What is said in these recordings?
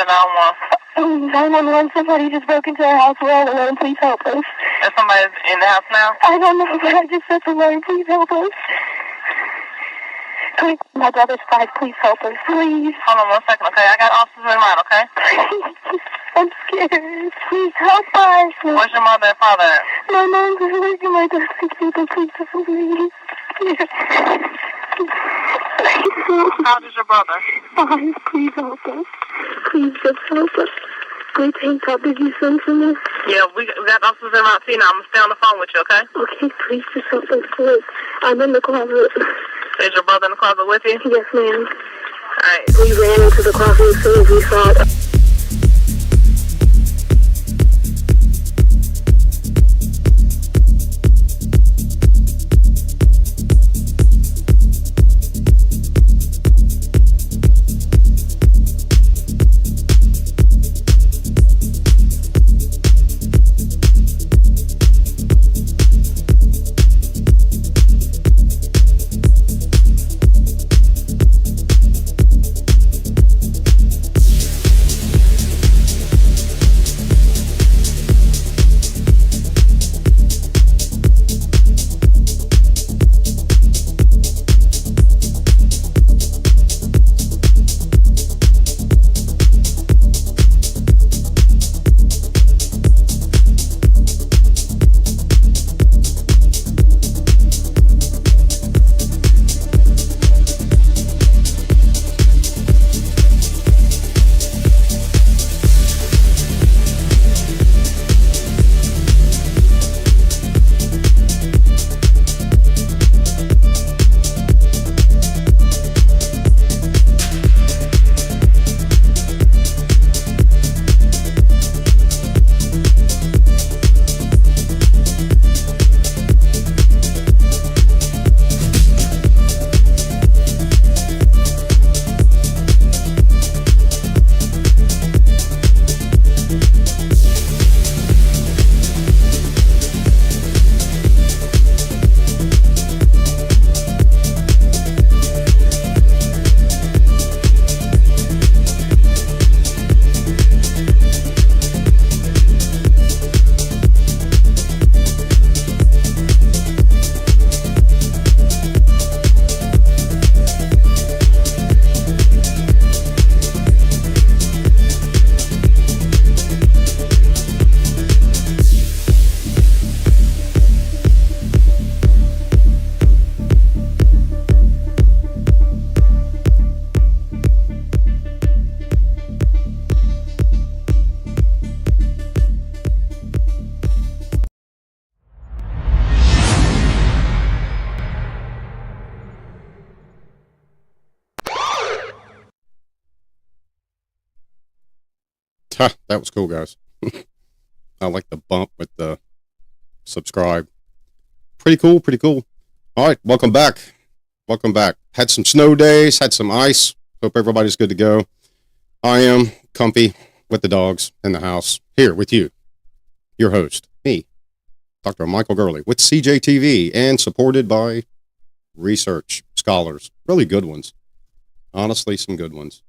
the 911? 911, somebody just broke into our house. We're all alone. Please help us. Is somebody in the house now? I don't know, but I just said somebody. Please help us. Please, my brother's 5. Please help us. Please. Hold on 1 second, okay? I got officers in mind, okay? Please. I'm scared. Please help us. Where's your mother and father at? My mom's working. My dad's computer. Please help me. How old is your brother? 5. Please help us. Please just help us. Great tank top did you send to me? Yeah, we got officers in Mount Tina. I'm going to stay on the phone with you, okay? Okay, please just help us, please. I'm in the closet. Is your brother in the closet with you? Yes, ma'am. All right. We ran into the closet as soon as we saw it. That was cool, guys. I like the bump with the subscribe. Pretty cool, pretty cool. All right, welcome back. Welcome back. Had some snow days, had some ice. Hope everybody's good to go. I am comfy with the dogs in the house, here with you, your host, me, Dr. Michael Gurley, with CJTV, and supported by research scholars. Really good ones. Honestly, some good ones.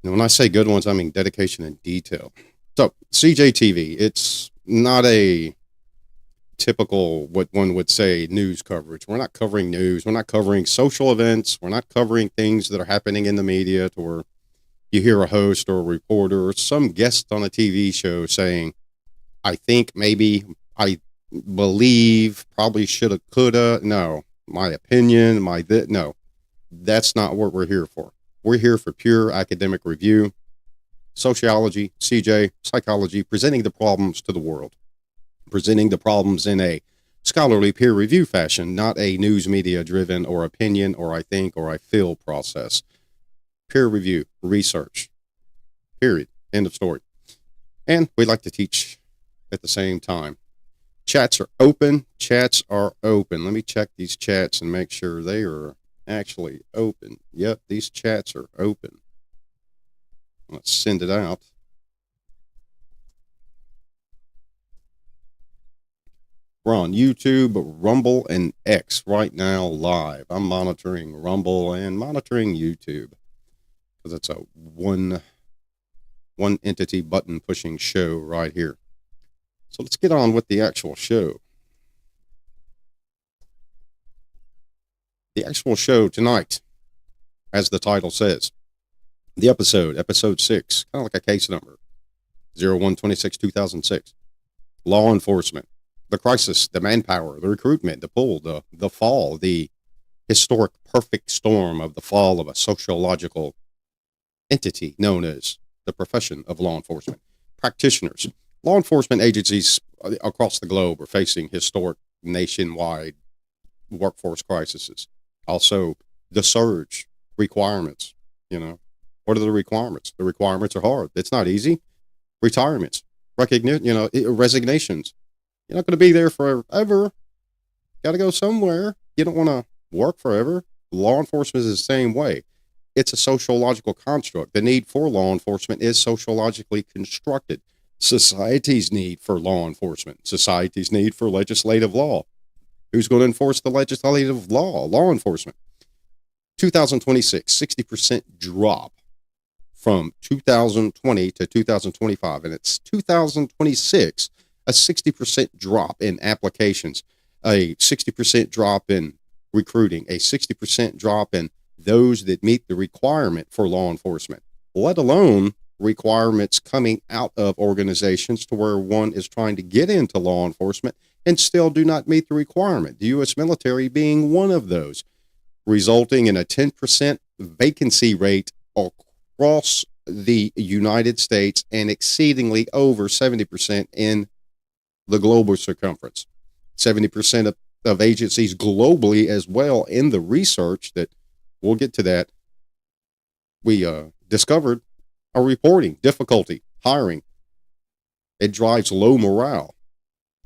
And when I say good ones, I mean dedication and detail. So, CJTV, it's not a typical, what one would say, news coverage. We're not covering news. We're not covering social events. We're not covering things that are happening in the media to where you hear a host or a reporter or some guest on a TV show saying, I think, maybe, I believe, probably shoulda, coulda. No, my opinion, no, that's not what we're here for. We're here for pure academic review, sociology, CJ, psychology, presenting the problems to the world, presenting the problems in a scholarly peer review fashion, not a news media driven or opinion or I think or I feel process. Peer review, research, period, end of story. And we like to teach at the same time. Chats are open. Chats are open. Let me check these chats and make sure they are actually open. Yep, these chats are open. Let's send it out. We're on YouTube, Rumble, and X right now live. I'm monitoring Rumble and monitoring YouTube because it's a one one entity button pushing show right here. So let's get on with the actual show. The actual show tonight, as the title says, the episode 6, kind of like a case number, 0126-2006. Law enforcement, the crisis, the manpower, the recruitment, the pull, the fall, the historic perfect storm of the fall of a sociological entity known as the profession of law enforcement. Practitioners, law enforcement agencies across the globe are facing historic nationwide workforce crises. Also, the surge requirements, what are the requirements? The requirements are hard. It's not easy. Retirements, recognition, resignations. You're not going to be there forever. Got to go somewhere. You don't want to work forever. Law enforcement is the same way. It's a sociological construct. The need for law enforcement is sociologically constructed. Society's need for law enforcement. Society's need for legislative law. Who's going to enforce the legislative law? Law enforcement. 2026, 60% drop from 2020 to 2025. And it's 2026, a 60% drop in applications, a 60% drop in recruiting, a 60% drop in those that meet the requirement for law enforcement, let alone requirements coming out of organizations to where one is trying to get into law enforcement and still do not meet the requirement. The U.S. military being one of those, resulting in a 10% vacancy rate across the United States and exceedingly over 70% in the global circumference. 70% of agencies globally as well in the research that we'll get to that. We discovered are reporting difficulty hiring. It drives low morale.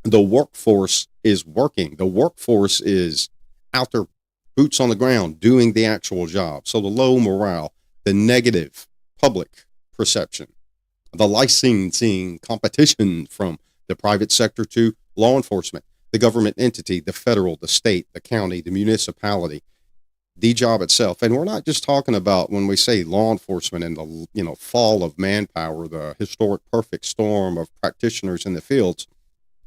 The workforce is working. The workforce is out there, boots on the ground, doing the actual job. So the low morale, the negative public perception, the licensing competition from the private sector to law enforcement, the government entity, the federal, the state, the county, the municipality, the job itself. And we're not just talking about when we say law enforcement and the fall of manpower, the historic perfect storm of practitioners in the fields.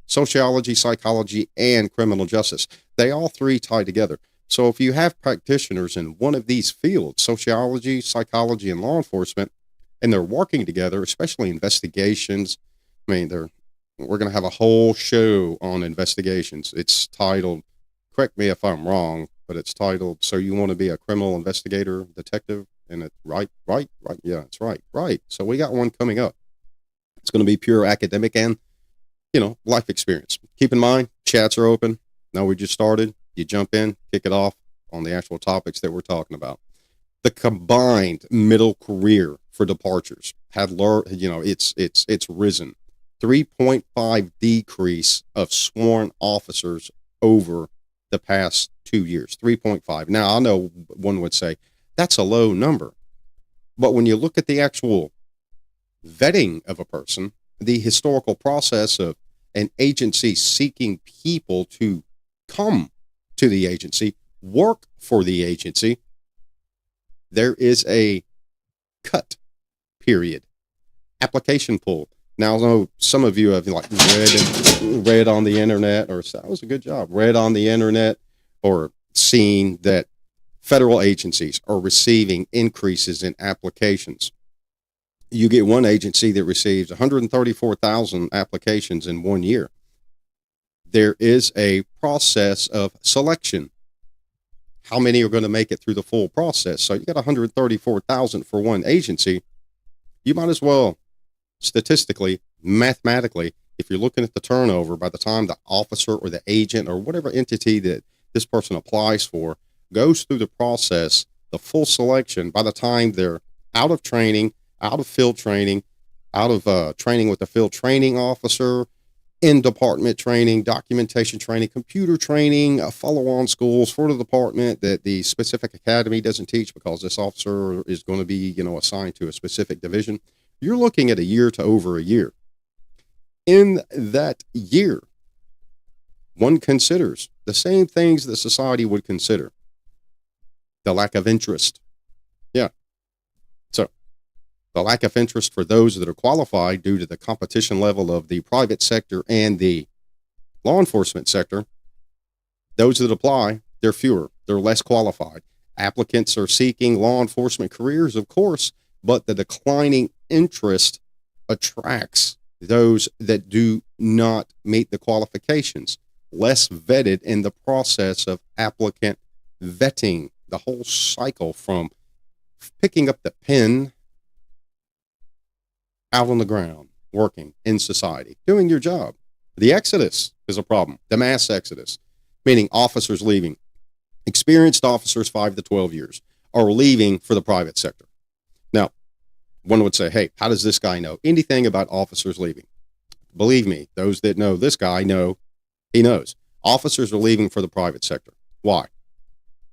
Sociology, psychology, and criminal justice. They all three tie together. So if you have practitioners in one of these fields, sociology, psychology, and law enforcement, and they're working together, especially investigations, we're going to have a whole show on investigations. It's titled, correct me if I'm wrong, but it's titled, So You Want to Be a Criminal Investigator, Detective? And it's right. Yeah, it's right. So we got one coming up. It's going to be pure academic and life experience. Keep in mind, chats are open. Now we just started. You jump in, kick it off on the actual topics that we're talking about. The combined middle career for departures had it's risen. 3.5 decrease of sworn officers over the past 2 years. 3.5. Now I know one would say that's a low number, but when you look at the actual vetting of a person, the historical process of an agency seeking people to come to the agency, work for the agency, there is a cut period. Application pool. Now, I know some of you have read on the internet, or that was a good job, read on the internet or seen that federal agencies are receiving increases in applications. You get one agency that receives 134,000 applications in 1 year. There is a process of selection. How many are going to make it through the full process? So you got 134,000 for one agency. You might as well, statistically, mathematically, if you're looking at the turnover, by the time the officer or the agent or whatever entity that this person applies for goes through the process, the full selection, by the time they're out of training, out of field training, out of training with the field training officer, in department training, documentation training, computer training, follow-on schools for the department that the specific academy doesn't teach because this officer is going to be, assigned to a specific division. You're looking at a year to over a year. In that year, one considers the same things that society would consider. The lack of interest. Yeah. So The lack of interest for those that are qualified due to the competition level of the private sector and the law enforcement sector. Those that apply, they're fewer. They're less qualified. Applicants are seeking law enforcement careers, of course, but the declining interest attracts those that do not meet the qualifications. Less vetted in the process of applicant vetting. The whole cycle from picking up the pen out on the ground, working in society, doing your job. The exodus is a problem. The mass exodus, meaning officers leaving. Experienced officers 5 to 12 years are leaving for the private sector. Now, one would say, hey, how does this guy know anything about officers leaving? Believe me, those that know this guy know he knows. Officers are leaving for the private sector. Why?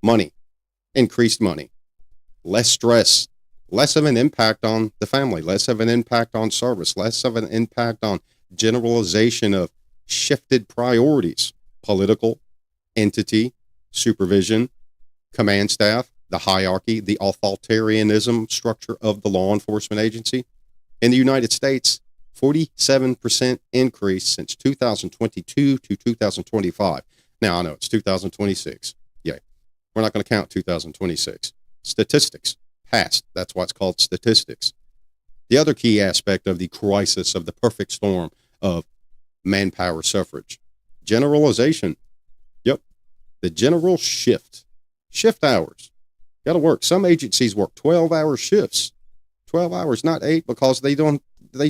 Money. Increased money. Less stress. Less of an impact on the family, less of an impact on service, less of an impact on generalization of shifted priorities, political, entity, supervision, command staff, the hierarchy, the authoritarianism structure of the law enforcement agency. In the United States, 47% increase since 2022 to 2025. Now, I know it's 2026. Yay. We're not going to count 2026. Statistics. Past. That's why it's called statistics. The other key aspect of the crisis of the perfect storm of manpower suffrage. Generalization. Yep. The general shift. Shift hours. Got to work. Some agencies work 12-hour shifts. 12 hours, not 8, because they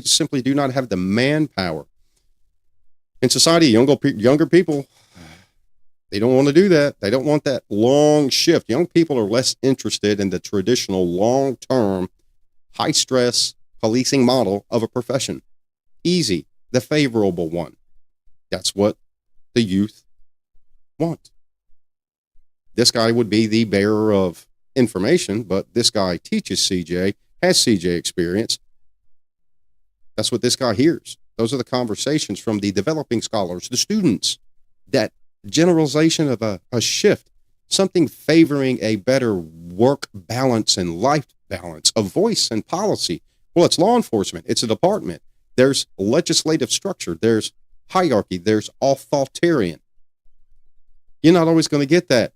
simply do not have the manpower. In society, younger people, they don't want to do that. They don't want that long shift. Young people are less interested in the traditional long-term, high-stress policing model of a profession. Easy, the favorable one. That's what the youth want. This guy would be the bearer of information, but this guy teaches CJ, has CJ experience. That's what this guy hears. Those are the conversations from the developing scholars, the students, that generalization of a shift, something favoring a better work balance and life balance, a voice and policy. Well, it's law enforcement. It's a department. There's legislative structure. There's hierarchy. There's authoritarian. You're not always going to get that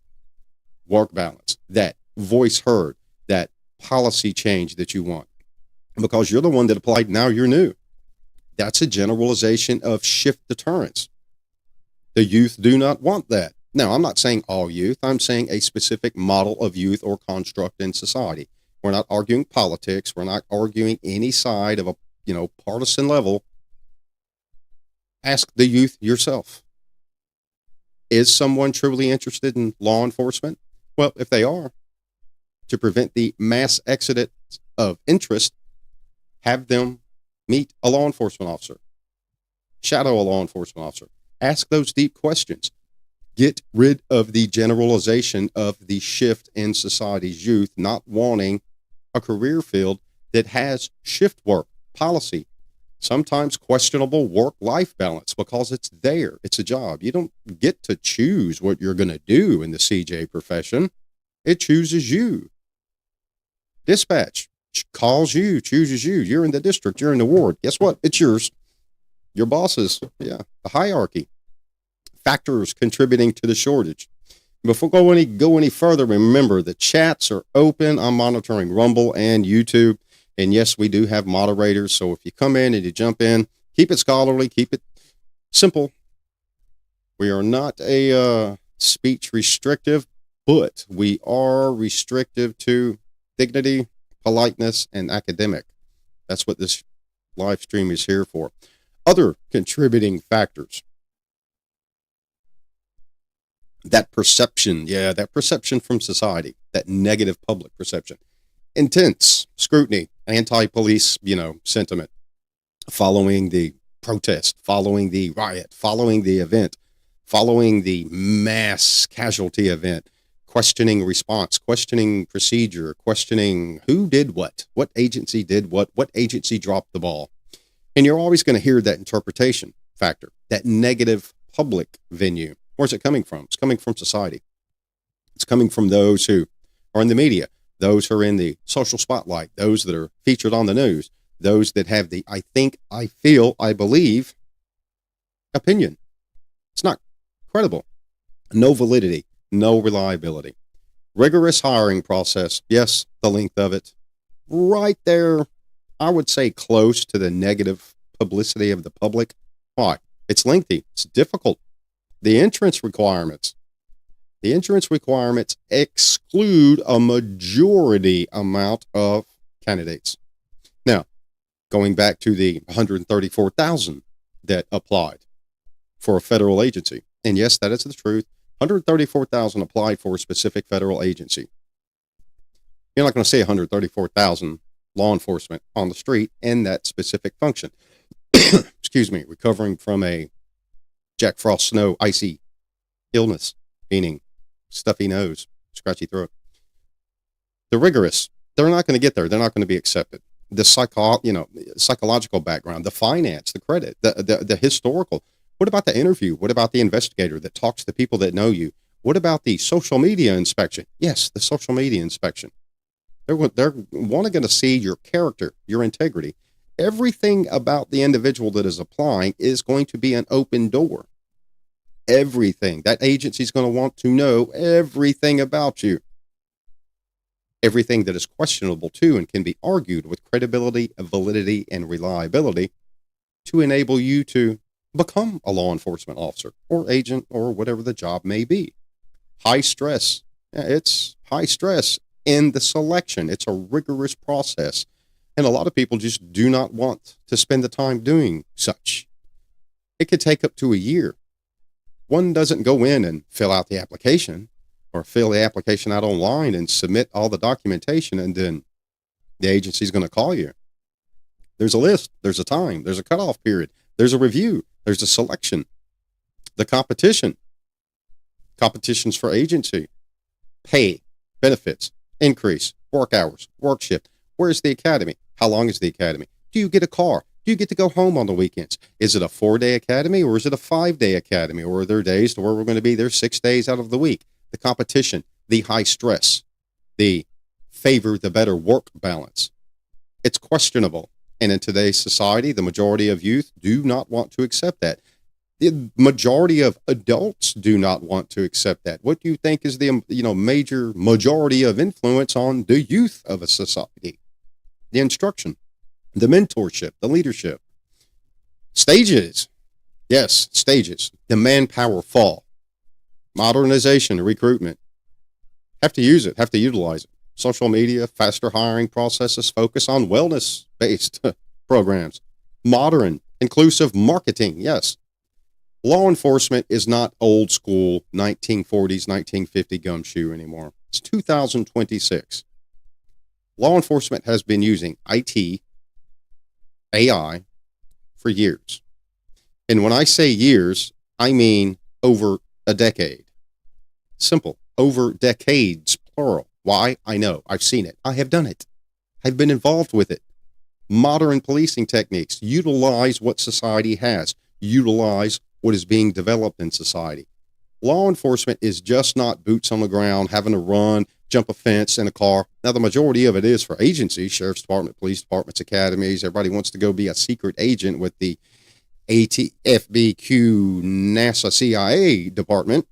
work balance, that voice heard, that policy change that you want, because you're the one that applied. Now you're new. That's a generalization of shift deterrence. The youth do not want that. Now, I'm not saying all youth. I'm saying a specific model of youth or construct in society. We're not arguing politics. We're not arguing any side of a, partisan level. Ask the youth yourself. Is someone truly interested in law enforcement? Well, if they are, to prevent the mass exodus of interest, have them meet a law enforcement officer. Shadow a law enforcement officer. Ask those deep questions. Get rid of the generalization of the shift in society's youth not wanting a career field that has shift work, policy, sometimes questionable work-life balance, because it's there. It's a job. You don't get to choose what you're going to do in the CJ profession. It chooses you. Dispatch calls you, chooses you. You're in the district. You're in the ward. Guess what? It's yours. Your bosses, the hierarchy. Factors contributing to the shortage. Before go any further, remember the chats are open. I'm monitoring Rumble and YouTube. And yes, we do have moderators. So if you come in and you jump in, keep it scholarly, keep it simple. We are not a speech restrictive, but we are restrictive to dignity, politeness, and academic. That's what this live stream is here for. Other contributing factors. That perception from society, that negative public perception. Intense scrutiny, anti-police, sentiment, following the protest, following the riot, following the event, following the mass casualty event, questioning response, questioning procedure, questioning who did what agency did what agency dropped the ball. And you're always going to hear that interpretation factor, that negative public venue. Where's it coming from? It's coming from society. It's coming from those who are in the media, those who are in the social spotlight, those that are featured on the news, those that have the I think, I feel, I believe opinion. It's not credible. No validity, no reliability. Rigorous hiring process. Yes, the length of it. Right there, I would say close to the negative publicity of the public. Why? It's lengthy. It's difficult. The entrance requirements exclude a majority amount of candidates. Now, going back to the 134,000 that applied for a federal agency. And yes, that is the truth. 134,000 applied for a specific federal agency. You're not going to see 134,000 law enforcement on the street in that specific function. Excuse me, recovering from a Jack Frost snow icy illness, meaning stuffy nose, scratchy throat. The rigorous, they're not going to get there. They're not going to be accepted. The psychological background, the finance, the credit, the historical. What about the interview? What about the investigator that talks to people that know you? What about the social media inspection? Yes, the social media inspection. They're going to see your character, your integrity. Everything about the individual that is applying is going to be an open door. Everything. That agency is going to want to know everything about you. Everything that is questionable too and can be argued with credibility, validity, and reliability to enable you to become a law enforcement officer or agent or whatever the job may be. High stress. It's high stress in the selection. It's a rigorous process. And a lot of people just do not want to spend the time doing such. It could take up to a year. One doesn't go in and fill out the application or fill the application out online and submit all the documentation and then the agency's going to call you. There's a list. There's a time. There's a cutoff period. There's a review. There's a selection. The competitions for agency, pay, benefits, increase, work hours, work shift. Where's the academy? How long is the academy? Do you get a car? Do you get to go home on the weekends? Is it a 4-day academy or is it a 5-day academy? Or are there days to where we're going to be there 6 days out of the week? The competition, the high stress, the favor the better work balance. It's questionable. And in today's society, the majority of youth do not want to accept that. The majority of adults do not want to accept that. What do you think is the major majority of influence on the youth of a society? The instruction, the mentorship, the leadership. Stages. Yes, stages. The manpower fall. Modernization, recruitment. Have to use it, have to utilize it. Social media, faster hiring processes, focus on wellness-based programs. Modern, inclusive marketing, yes. Law enforcement is not old school 1940s, 1950 gumshoe anymore. It's 2026. Law enforcement has been using IT, AI, for years. And when I say years, I mean over a decade. Simple. Over decades, plural. Why? I know. I've seen it. I have done it. I've been involved with it. Modern policing techniques. Utilize what society has. Utilize what is being developed in society. Law enforcement is just not boots on the ground, having to run, jump a fence in a car. Now, the majority of it is for agencies, sheriff's department, police departments, academies. Everybody wants to go be a secret agent with the ATFBQ, NASA, CIA department.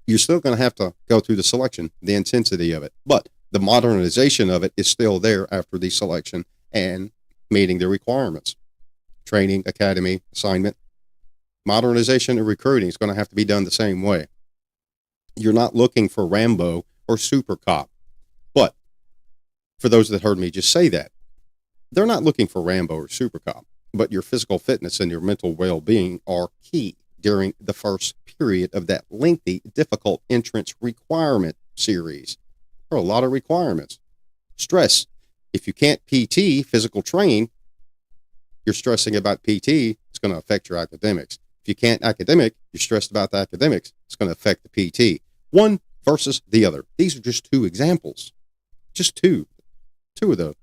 You're still going to have to go through the selection, the intensity of it. But the modernization of it is still there after the selection and meeting the requirements. Training, academy, assignment. Modernization and recruiting is going to have to be done the same way. You're not looking for Rambo or Super Cop. But for those that heard me just say that, they're not looking for Rambo or Super Cop. But your physical fitness and your mental well-being are key during the first period of that lengthy, difficult entrance requirement series. There are a lot of requirements. Stress. If you can't PT, physical train, you're stressing about PT, it's going to affect your academics. If you can't academic, you're stressed about the academics, it's going to affect the PT. One versus the other. These are just two examples. Just two. Two of the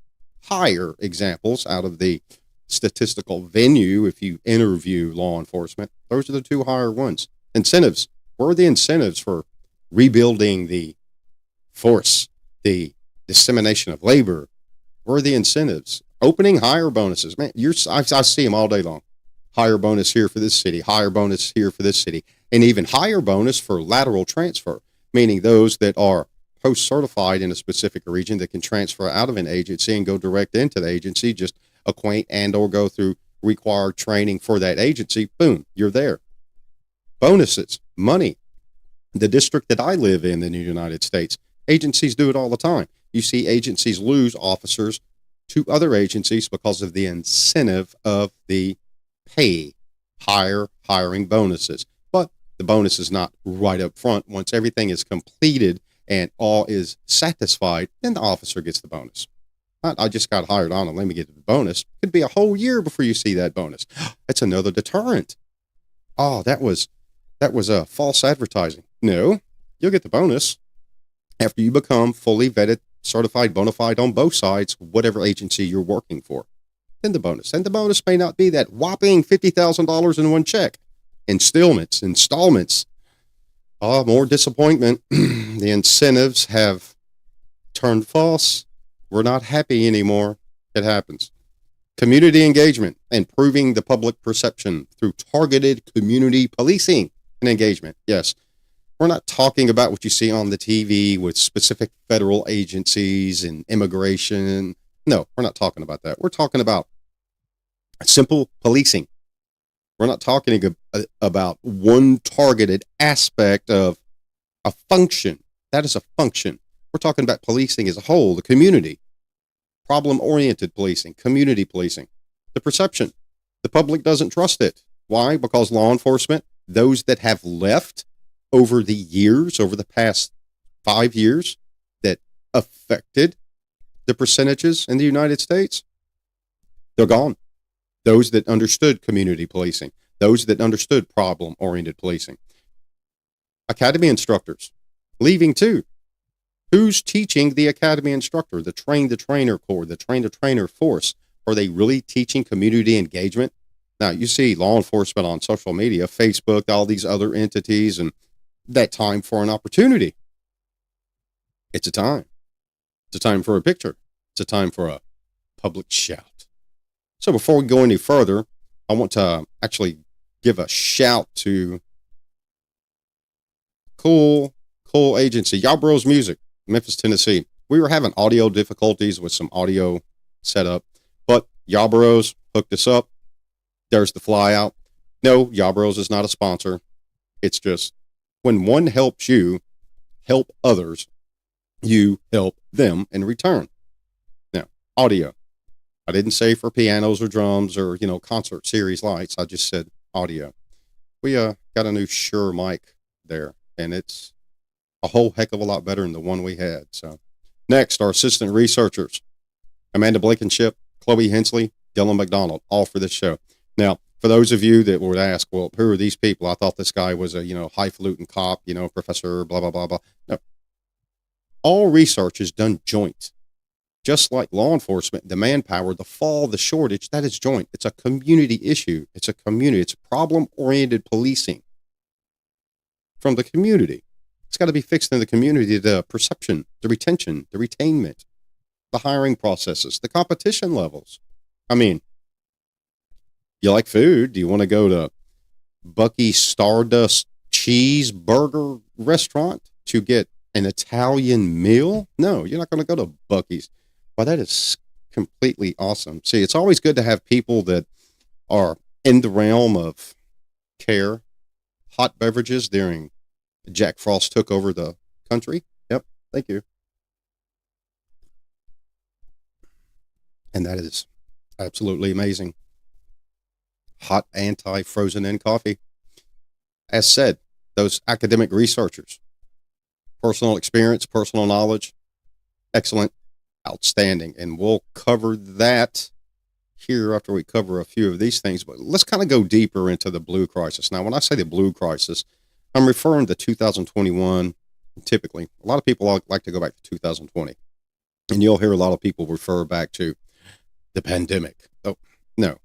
higher examples out of the statistical venue if you interview law enforcement. Those are the two higher ones. Incentives. Where are the incentives for rebuilding the force, the dissemination of labor. Where are the incentives? Opening hire bonuses. Man, I see them all day long. Higher bonus here for this city, higher bonus here for this city, and even higher bonus for lateral transfer, meaning those that are post-certified in a specific region that can transfer out of an agency and go direct into the agency, just acquaint and or go through required training for that agency. Boom, you're there. Bonuses, money. The district that I live in the United States, agencies do it all the time. You see agencies lose officers to other agencies because of the incentive of the pay, higher hiring bonuses. But the bonus is not right up front. Once everything is completed and all is satisfied, then the officer gets the bonus. I just got hired on and let me get the bonus. Could be a whole year before you see that bonus. That's another deterrent. Oh, that was a false advertising. No, you'll get the bonus after you become fully vetted, certified, bona fide on both sides, whatever agency you're working for. Then the bonus. And the bonus may not be that whopping $50,000 in one check. Installments. Oh, more disappointment. The incentives have turned false. We're not happy anymore. It happens. Community engagement, improving the public perception through targeted community policing and engagement. Yes. We're not talking about what you see on the TV with specific federal agencies and immigration. No, we're not talking about that. We're talking about simple policing. We're not talking about one targeted aspect of a function. That is a function. We're talking about policing as a whole, the community. Problem-oriented policing, community policing. The perception. The public doesn't trust it. Why? Because law enforcement, those that have left over the years, over the past 5 years, that affected the percentages in the United States, they're gone. Those that understood community policing, those that understood problem-oriented policing. Academy instructors, leaving too. Who's teaching the academy instructor, the train-the-trainer corps, the train-the-trainer force? Are they really teaching community engagement? Now, you see law enforcement on social media, Facebook, all these other entities, and that time for an opportunity. It's a time. It's a time for a picture. It's a time for a public shout. So before we go any further, I want to actually give a shout to cool agency, Yarbrough's Music, Memphis, Tennessee. We were having audio difficulties with some audio setup, but Yarbrough's hooked us up. There's the fly out. No, Yarbrough's is not a sponsor. It's just when one helps you help others, you help them in return. Now, audio. I didn't say for pianos or drums or, concert series lights. I just said audio. We got a new Shure mic there, and it's a whole heck of a lot better than the one we had. So next, our assistant researchers, Amanda Blankenship, Chloe Hensley, Dylan McDonald, all for this show. Now, for those of you that would ask, well, who are these people? I thought this guy was a, highfalutin cop, professor, blah, blah, blah, blah. No. All research is done joint. Just like law enforcement, the manpower, the fall, the shortage, that is joint. It's a community issue. It's a community. It's problem-oriented policing from the community. It's got to be fixed in the community, the perception, the retention, the retainment, the hiring processes, the competition levels. I mean, you like food? Do you want to go to Bucky's Stardust Cheeseburger restaurant to get an Italian meal? No, you're not going to go to Bucky's. Well, that is completely awesome. See, it's always good to have people that are in the realm of care, hot beverages during Jack Frost took over the country. Yep, thank you. And that is absolutely amazing. Hot anti-frozen in coffee. As said, those academic researchers, personal experience, personal knowledge, excellent, outstanding. And we'll cover that here after we cover a few of these things. But let's kind of go deeper into the blue crisis. Now, when I say the blue crisis, I'm referring to 2021. Typically, a lot of people like to go back to 2020. And you'll hear a lot of people refer back to the pandemic. Oh, no.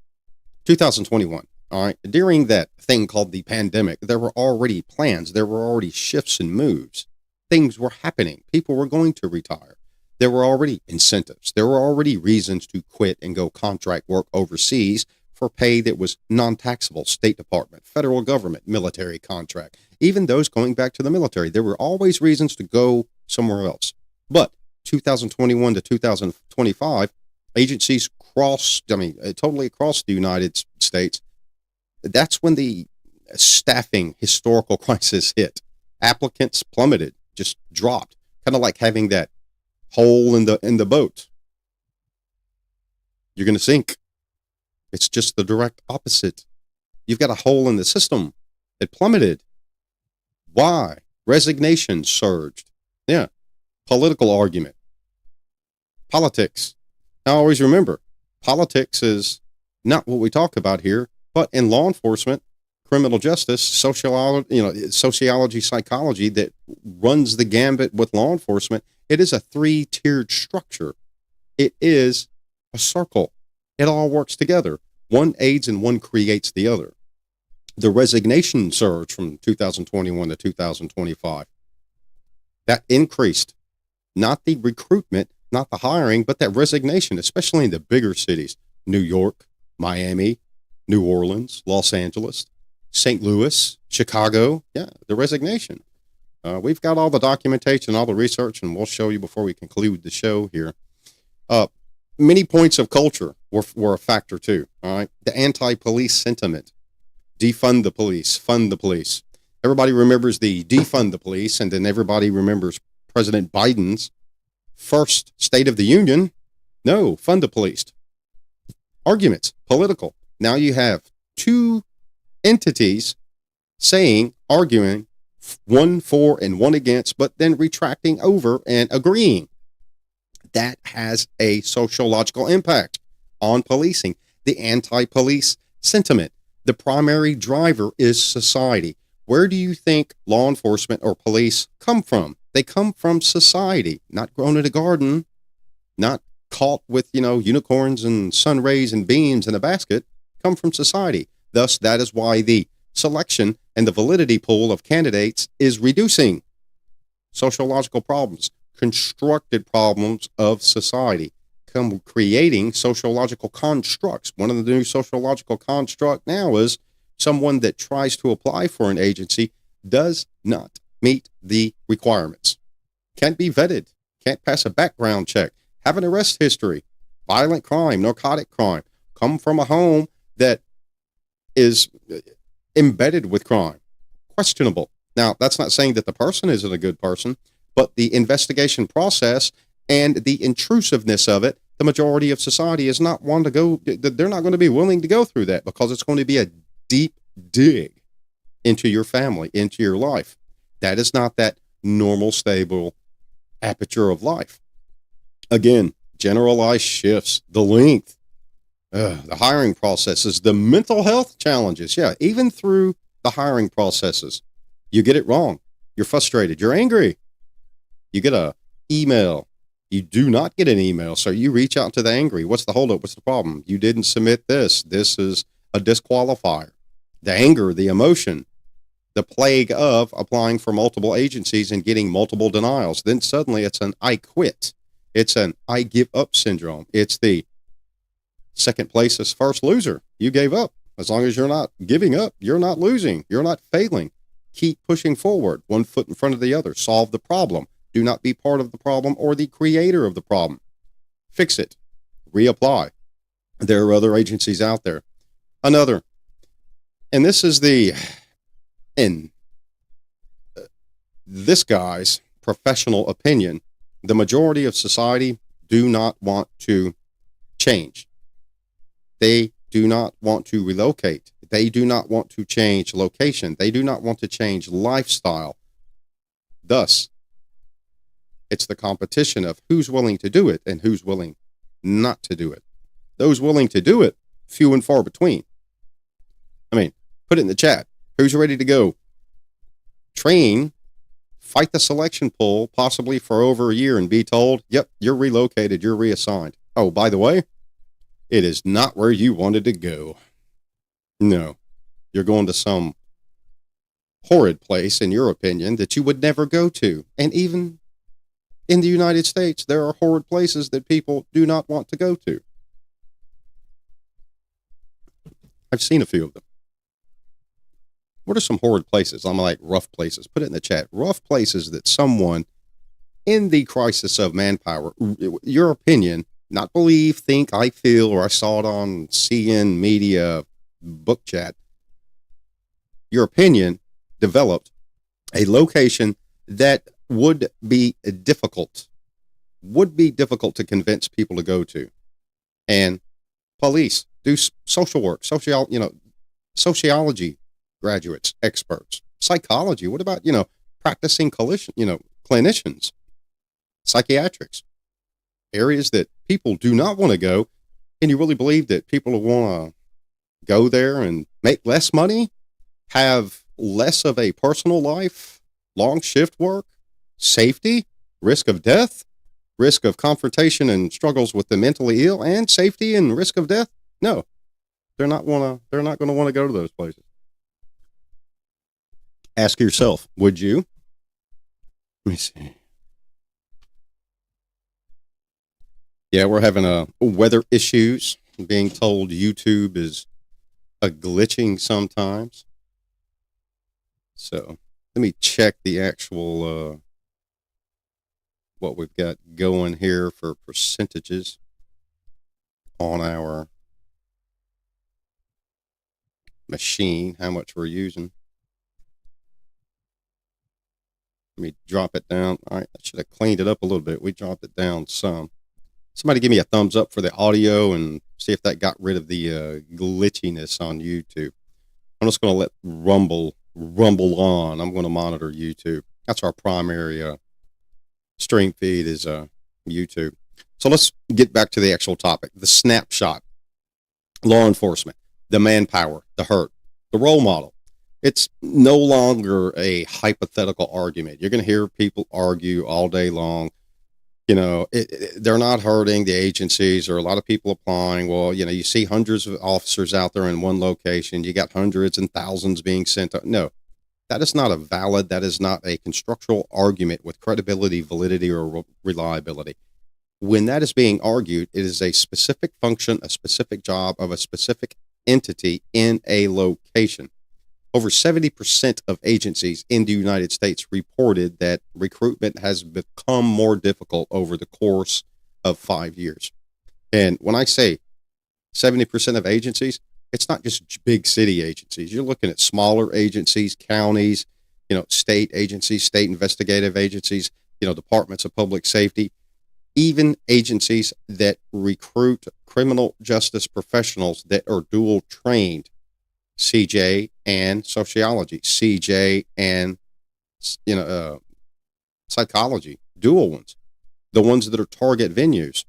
2021. All right. During that thing called the pandemic, there were already plans. There were already shifts and moves. Things were happening. People were going to retire. There were already incentives. There were already reasons to quit and go contract work overseas for pay that was non-taxable. State Department, federal government, military contract, even those going back to the military. There were always reasons to go somewhere else. But 2021 to 2025, agencies totally across the United States, that's when the staffing historical crisis hit. Applicants plummeted, just dropped, kind of like having that hole in the boat. You're going to sink. It's just the direct opposite. You've got a hole in the system. It plummeted. Why? Resignations surged. Yeah. Political argument. Politics. Now always remember, politics is not what we talk about here, but in law enforcement, criminal justice, sociology, psychology that runs the gambit with law enforcement, it is a 3-tiered structure. It is a circle. It all works together. One aids and one creates the other. The resignation surge from 2021 to 2025, that increased, not the recruitment, not the hiring, but that resignation, especially in the bigger cities, New York, Miami, New Orleans, Los Angeles, St. Louis, Chicago. Yeah, the resignation. We've got all the documentation, all the research, and we'll show you before we conclude the show here. Many points of culture were a factor too. All right, the anti-police sentiment, defund the police, fund the police. Everybody remembers the defund the police, and then everybody remembers President Biden's first State of the Union. No, fund the police. Arguments, political. Now you have two entities arguing, one for and one against, but then retracting over and agreeing. That has a sociological impact on policing. The anti-police sentiment. The primary driver is society. Where do you think law enforcement or police come from? They come from society, not grown in a garden, not caught with, unicorns and sun rays and beans in a basket, come from society. Thus, that is why the selection and the validity pool of candidates is reducing. Sociological problems, constructed problems of society, creating sociological constructs. One of the new sociological construct now is someone that tries to apply for an agency does not meet the requirements. Can't be vetted, can't pass a background check, have an arrest history, violent crime, narcotic crime, come from a home that is embedded with crime, questionable. Now, that's not saying that the person isn't a good person, but the investigation process and the intrusiveness of it, the majority of society is not one to go, they're not going to be willing to go through that because it's going to be a deep dig into your family, into your life. That is not that normal, stable aperture of life. Again, generalized shifts, the length, the hiring processes, the mental health challenges. Yeah, even through the hiring processes, you get it wrong. You're frustrated. You're angry. You get a email. You do not get an email. So you reach out to the angry. What's the holdup? What's the problem? You didn't submit this. This is a disqualifier. The anger, the emotion, the plague of applying for multiple agencies and getting multiple denials. Then suddenly it's an I quit. It's an I give up syndrome. It's the second place is first loser. You gave up. As long as you're not giving up, you're not losing. You're not failing. Keep pushing forward, one foot in front of the other. Solve the problem. Do not be part of the problem or the creator of the problem. Fix it. Reapply. There are other agencies out there. Another, and this is in this guy's professional opinion, the majority of society do not want to change. They do not want to relocate. They do not want to change location. They do not want to change lifestyle. Thus, it's the competition of who's willing to do it and who's willing not to do it. Those willing to do it, few and far between. I mean, put it in the chat. Who's ready to go? Train, fight the selection pool, possibly for over a year, and be told, yep, you're relocated, you're reassigned. Oh, by the way, it is not where you wanted to go. No, you're going to some horrid place, in your opinion, that you would never go to. And even in the United States, there are horrid places that people do not want to go to. I've seen a few of them. What are some horrid places? I'm like rough places. Put it in the chat. Rough places that someone in the crisis of manpower, your opinion, not believe, think, I feel, or I saw it on CN Media book chat. Your opinion developed a location that would be difficult to convince people to go to. And police do social work, sociology graduates, experts, psychology. What about, practicing clinicians, psychiatrics, areas that people do not want to go. And you really believe that people will want to go there and make less money, have less of a personal life, long shift work, safety, risk of death, risk of confrontation and struggles with the mentally ill, and safety and risk of death? No, they're not going to want to go to those places. Ask yourself, would you? Let me see. Yeah, we're having weather issues. Being told YouTube is glitching sometimes. So let me check the actual what we've got going here for percentages on our machine, how much we're using. Let me drop it down. All right, I should have cleaned it up a little bit. We dropped it down some. Somebody give me a thumbs up for the audio and see if that got rid of the glitchiness on YouTube. I'm just going to let rumble on. I'm going to monitor YouTube. That's our primary stream feed is YouTube. So let's get back to the actual topic. The snapshot, law enforcement, the manpower, the hurt, the role model. It's no longer a hypothetical argument. You're going to hear people argue all day long. They're not hurting the agencies or a lot of people applying. Well, you see hundreds of officers out there in one location. You got hundreds and thousands being sent. No, that is not that is not a constructual argument with credibility, validity, or reliability. When that is being argued, it is a specific function, a specific job of a specific entity in a location. Over 70% of agencies in the United States reported that recruitment has become more difficult over the course of 5 years. And when I say 70% of agencies, it's not just big city agencies. You're looking at smaller agencies, counties, state agencies, state investigative agencies, departments of public safety, even agencies that recruit criminal justice professionals that are dual trained. CJ and sociology, CJ and psychology, dual ones, the ones that are target venues.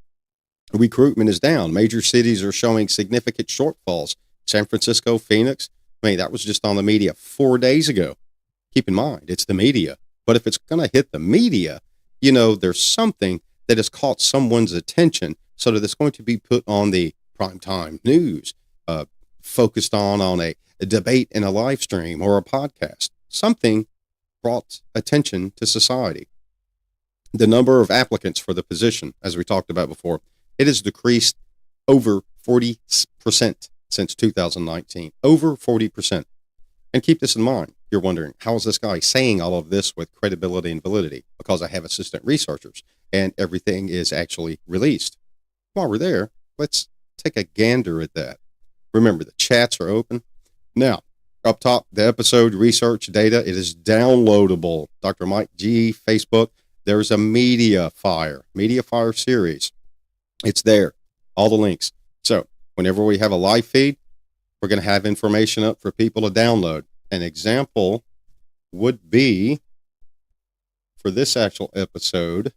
Recruitment is down. Major cities are showing significant shortfalls. San Francisco, Phoenix. That was just on the media 4 days ago. Keep in mind, it's the media. But if it's going to hit the media, there's something that has caught someone's attention so that it's going to be put on the primetime news, focused on a debate in a live stream or a podcast. Something brought attention to society. The number of applicants for the position, as we talked about before, it has decreased over 40% since 2019. Over 40%. And keep this in mind. You're wondering, how is this guy saying all of this with credibility and validity? Because I have assistant researchers and everything is actually released. While we're there, let's take a gander at that. Remember, the chats are open. Now, up top, the episode research data, it is downloadable. Dr. Mike G, Facebook, there's a Media Fire series. It's there, all the links. So whenever we have a live feed, we're going to have information up for people to download. An example would be, for this actual episode,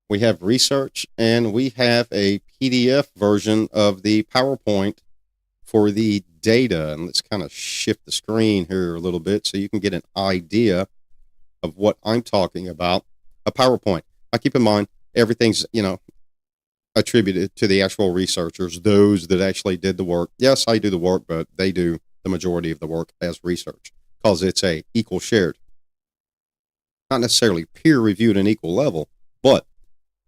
we have research and we have a PDF version of the PowerPoint for the data. And let's kind of shift the screen here a little bit so you can get an idea of what I'm talking about. A PowerPoint. Now keep in mind, everything's, attributed to the actual researchers, those that actually did the work. Yes, I do the work, but they do the majority of the work as research because it's a equal shared. not necessarily peer reviewed at an equal level, but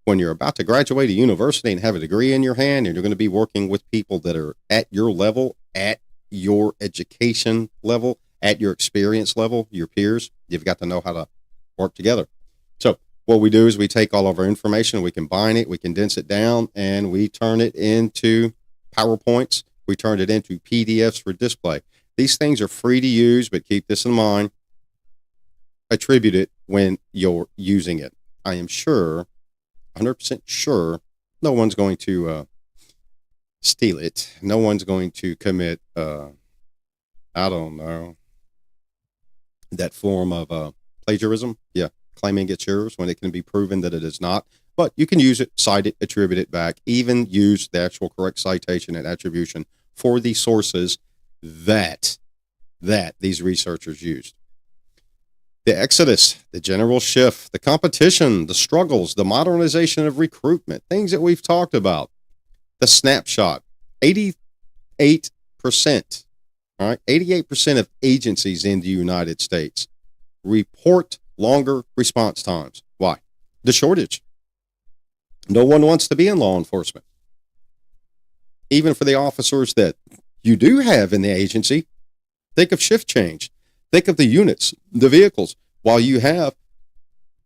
when you're about to graduate a university and have a degree in your hand, and you're going to be working with people that are at your level, at your education level, at your experience level, your peers, you've got to know how to work together. So what we do is we take all of our information, we combine it, we condense it down, and we turn it into PowerPoints. We turn it into PDFs for display. These things are free to use, but keep this in mind. Attribute it when you're using it. I am sure, 100% sure, no one's going to steal it. No one's going to commit, I don't know, that form of plagiarism. Yeah, claiming it's yours when it can be proven that it is not. But you can use it, cite it, attribute it back, even use the actual correct citation and attribution for the sources that these researchers used. The exodus, the general shift, the competition, the struggles, the modernization of recruitment, things that we've talked about. The snapshot, 88%, all right, 88% of agencies in the United States report longer response times. Why? The shortage. No one wants to be in law enforcement. Even for the officers that you do have in the agency, think of shift change. Think of the units, the vehicles. While you have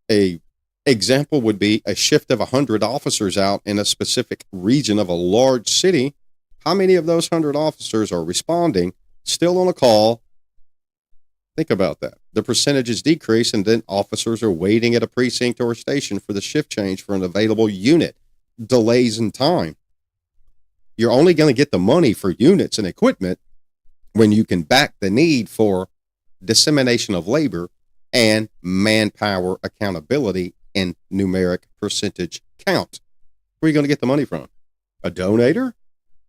a example would be a shift of 100 officers out in a specific region of a large city, how many of those 100 officers are responding, still on a call? Think about that. The percentages decrease, and then officers are waiting at a precinct or a station for the shift change for an available unit. Delays in time. You're only going to get the money for units and equipment when you can back the need for dissemination of labor and manpower accountability and numeric percentage count. Where are you going to get the money from? A donator?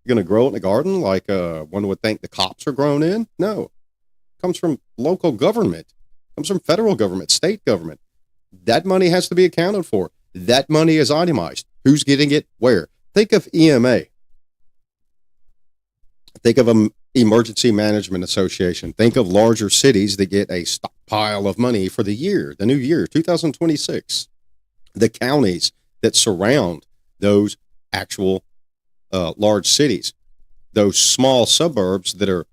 You're going to grow it in the garden like one would think the cops are grown in? No. It comes from local government. It comes from federal government, state government. That money has to be accounted for. That money is itemized. Who's getting it? Where? Think of EMA. Think of an emergency management association. Think of larger cities that get a stockpile of money for the year, the new year, 2026. The counties that surround those actual large cities, those small suburbs that are,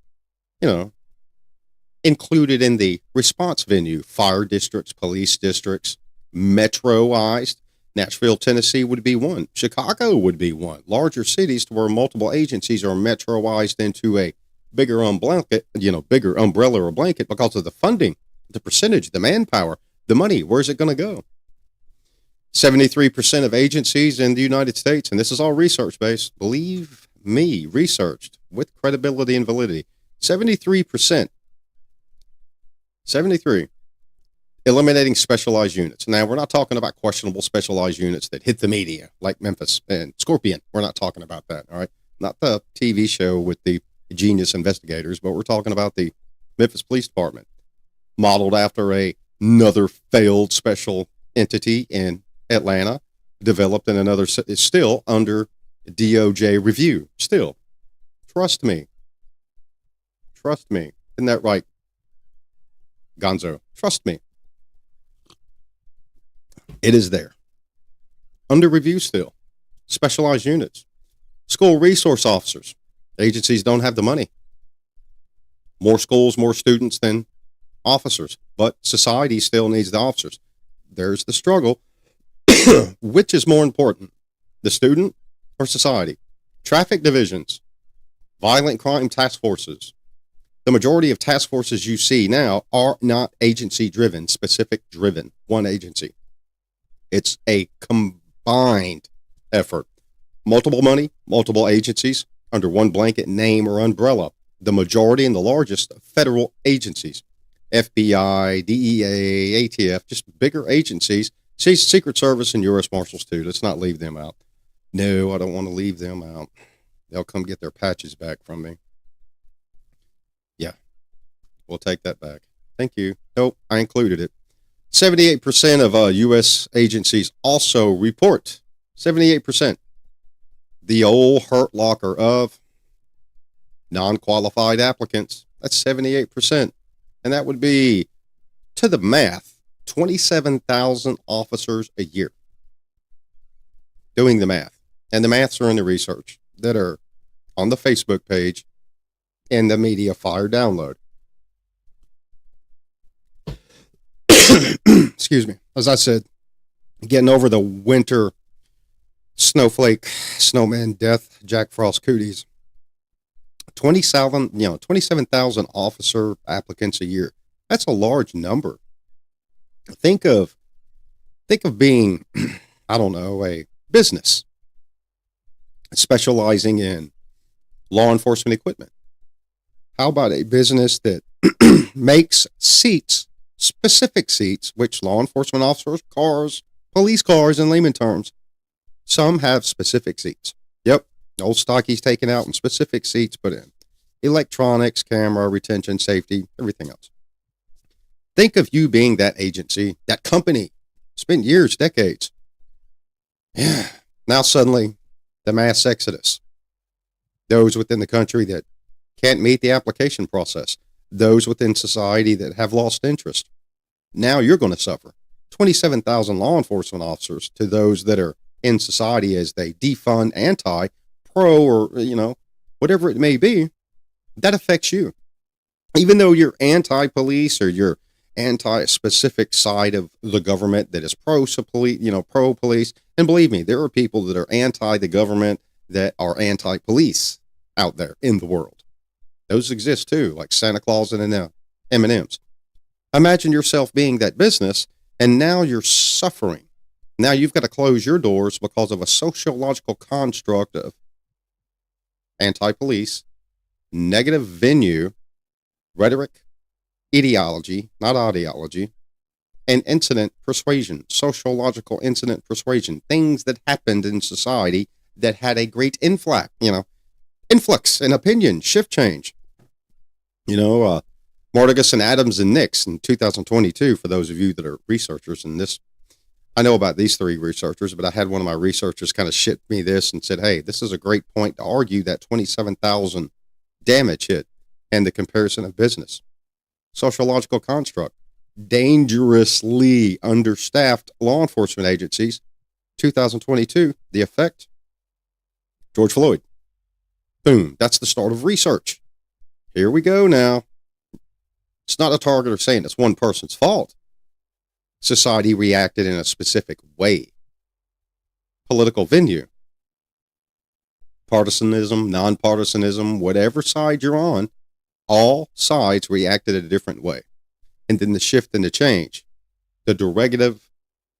included in the response venue, fire districts, police districts, metroized. Nashville, Tennessee would be one. Chicago would be one. Larger cities to where multiple agencies are metroized into a bigger bigger umbrella or blanket because of the funding, the percentage, the manpower, the money. Where's it going to go? 73% of agencies in the United States, and this is all research-based, believe me, researched with credibility and validity, 73%, 73, eliminating specialized units. Now, we're not talking about questionable specialized units that hit the media, like Memphis and Scorpion. We're not talking about that, all right? Not the TV show with the genius investigators, but we're talking about the Memphis Police Department, modeled after another failed special entity in Atlanta, developed in another, is still under DOJ review. Still. Trust me. Trust me. Isn't that right, Gonzo? Trust me. It is there. Under review still. Specialized units. School resource officers. Agencies don't have the money. More schools, more students than officers. But society still needs the officers. There's the struggle. Which is more important? The student or society? Traffic divisions. Violent crime task forces. The majority of task forces you see now are not agency driven, specific driven. One agency. It's a combined effort. Multiple money, multiple agencies under one blanket name or umbrella. The majority and the largest federal agencies. FBI, DEA, ATF, just bigger agencies. See, Secret Service and U.S. Marshals too. Let's not leave them out. No, I don't want to leave them out. They'll come get their patches back from me. Yeah, we'll take that back. Thank you. Nope, I included it. 78% of U.S. agencies also report, 78%, the old hurt locker of non-qualified applicants. That's 78%. And that would be, to the math, 27,000 officers a year. Doing the math. And the maths are in the research that are on the Facebook page and the media fire download. Excuse me. As I said, getting over the winter snowflake, snowman death, Jack Frost cooties. 27,000 officer applicants a year. That's a large number. Think of being, I don't know, a business specializing in law enforcement equipment. How about a business that makes seats, specific seats, which law enforcement officers, cars, police cars in layman terms, some have specific seats. Yep, old stockies taken out and specific seats put in. Electronics, camera, retention, safety, everything else. Think of you being that agency, that company. Spent years, decades. Yeah. Now suddenly, the mass exodus. Those within the country that can't meet the application process. Those within society that have lost interest. Now you're going to suffer. 27,000 law enforcement officers to those that are in society as they defund, anti, pro, or, whatever it may be. That affects you. Even though you're anti-police or you're anti-specific side of the government that is pro-police. And believe me, there are people that are anti the government that are anti-police out there in the world. Those exist too, like Santa Claus and M&Ms. Imagine yourself being that business, and now you're suffering. Now you've got to close your doors because of a sociological construct of anti-police, negative venue, rhetoric, ideology, not ideology, and incident persuasion, sociological incident persuasion, things that happened in society that had a great influx in opinion, shift change. Martigas and Adams and Nix in 2022, for those of you that are researchers in this. I know about these three researchers, but I had one of my researchers kind of shit me this and said, hey, this is a great point to argue that 27,000 damage hit and the comparison of business. Sociological construct. Dangerously understaffed law enforcement agencies. 2022, the effect. George Floyd. Boom. That's the start of research. Here we go now. It's not a target or saying it's one person's fault. Society reacted in a specific way. Political venue. Partisanism, nonpartisanism, whatever side you're on, all sides reacted in a different way. And then the shift and the change. The derogative,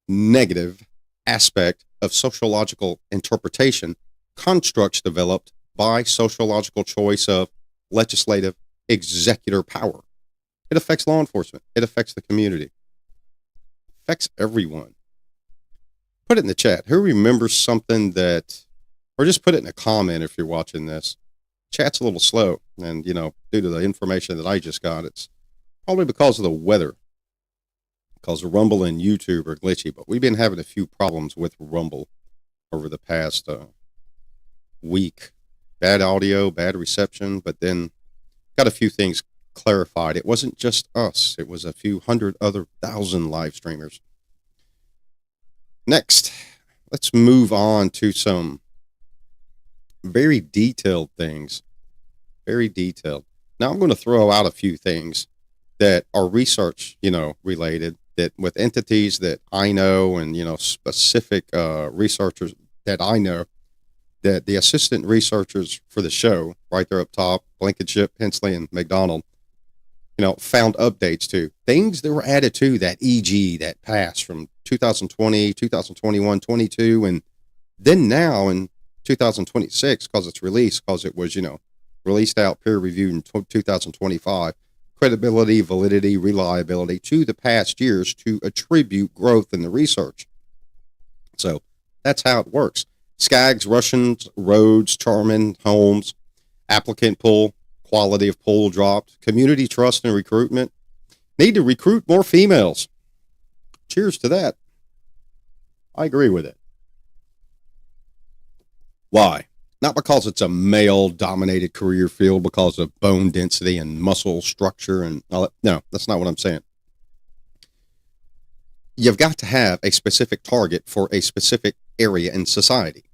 negative aspect of sociological interpretation, constructs developed by sociological choice of legislative executor power. It affects law enforcement. It affects the community. It affects everyone. Put it in the chat. Who remembers something that, or just put it in a comment if you're watching this. Chat's a little slow, and due to the information that I just got, it's probably because of the weather. Because Rumble and YouTube are glitchy, but we've been having a few problems with Rumble over the past week. Bad audio, bad reception, but then got a few things clarified. It wasn't just us. It was a few thousand live streamers. Next, let's move on to some very detailed things. Very detailed. Now I'm going to throw out a few things that are research, related, that with entities that I know and, specific researchers that I know, that the assistant researchers for the show, right there up top, Blankenship, Hensley, and McDonald, found updates to things that were added to that EG that passed from 2020, 2021, 22, and then now in 2026, because it's released, because it was, released out, peer reviewed in 2025, credibility, validity, reliability to the past years to attribute growth in the research. So that's how it works. Skaggs, Russians, Rhodes, Charman, Holmes, applicant pool, quality of pool dropped, community trust and recruitment. Need to recruit more females. Cheers to that. I agree with it. Why? Not because it's a male-dominated career field, because of bone density and muscle structure and all that. No, that's not what I'm saying. you've got to have a specific target for a specific area in society.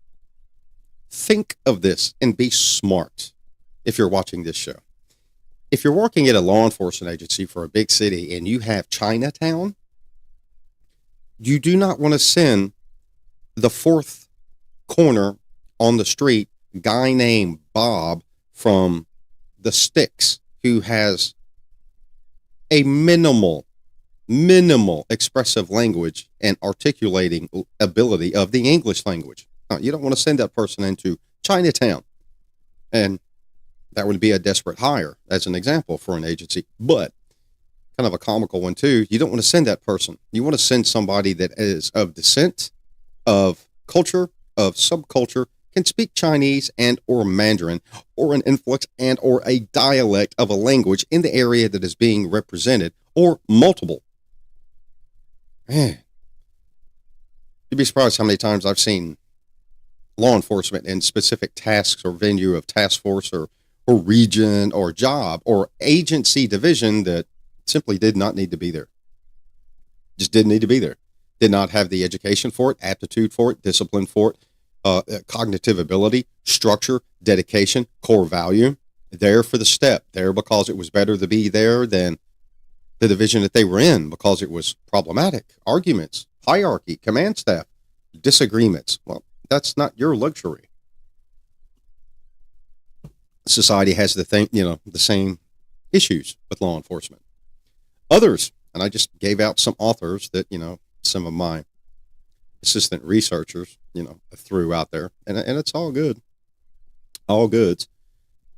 Think of this and be smart if you're watching this show. If you're working at a law enforcement agency for a big city and you have Chinatown, you do not want to send the fourth corner on the street guy named Bob from the Sticks who has a minimal expressive language and articulating ability of the English language. You don't want to send that person into Chinatown. And that would be a desperate hire, as an example, for an agency. But kind of a comical one, too. You don't want to send that person. You want to send somebody that is of descent, of culture, of subculture, can speak Chinese and or Mandarin, or an influx and or a dialect of a language in the area that is being represented, or multiple. Man, you'd be surprised how many times I've seen law enforcement in specific tasks or venue of task force or region or job or agency division that simply did not need to be there. Just didn't need to be there. Did not have the education for it, aptitude for it, discipline for it, cognitive ability, structure, dedication, core value. There for the step. There because it was better to be there than the division that they were in because it was problematic. Arguments, hierarchy, command staff, disagreements. Well, that's not your luxury. Society has the same issues with law enforcement. Others, and I just gave out some authors that, some of my assistant researchers, threw out there, and it's all good. All goods.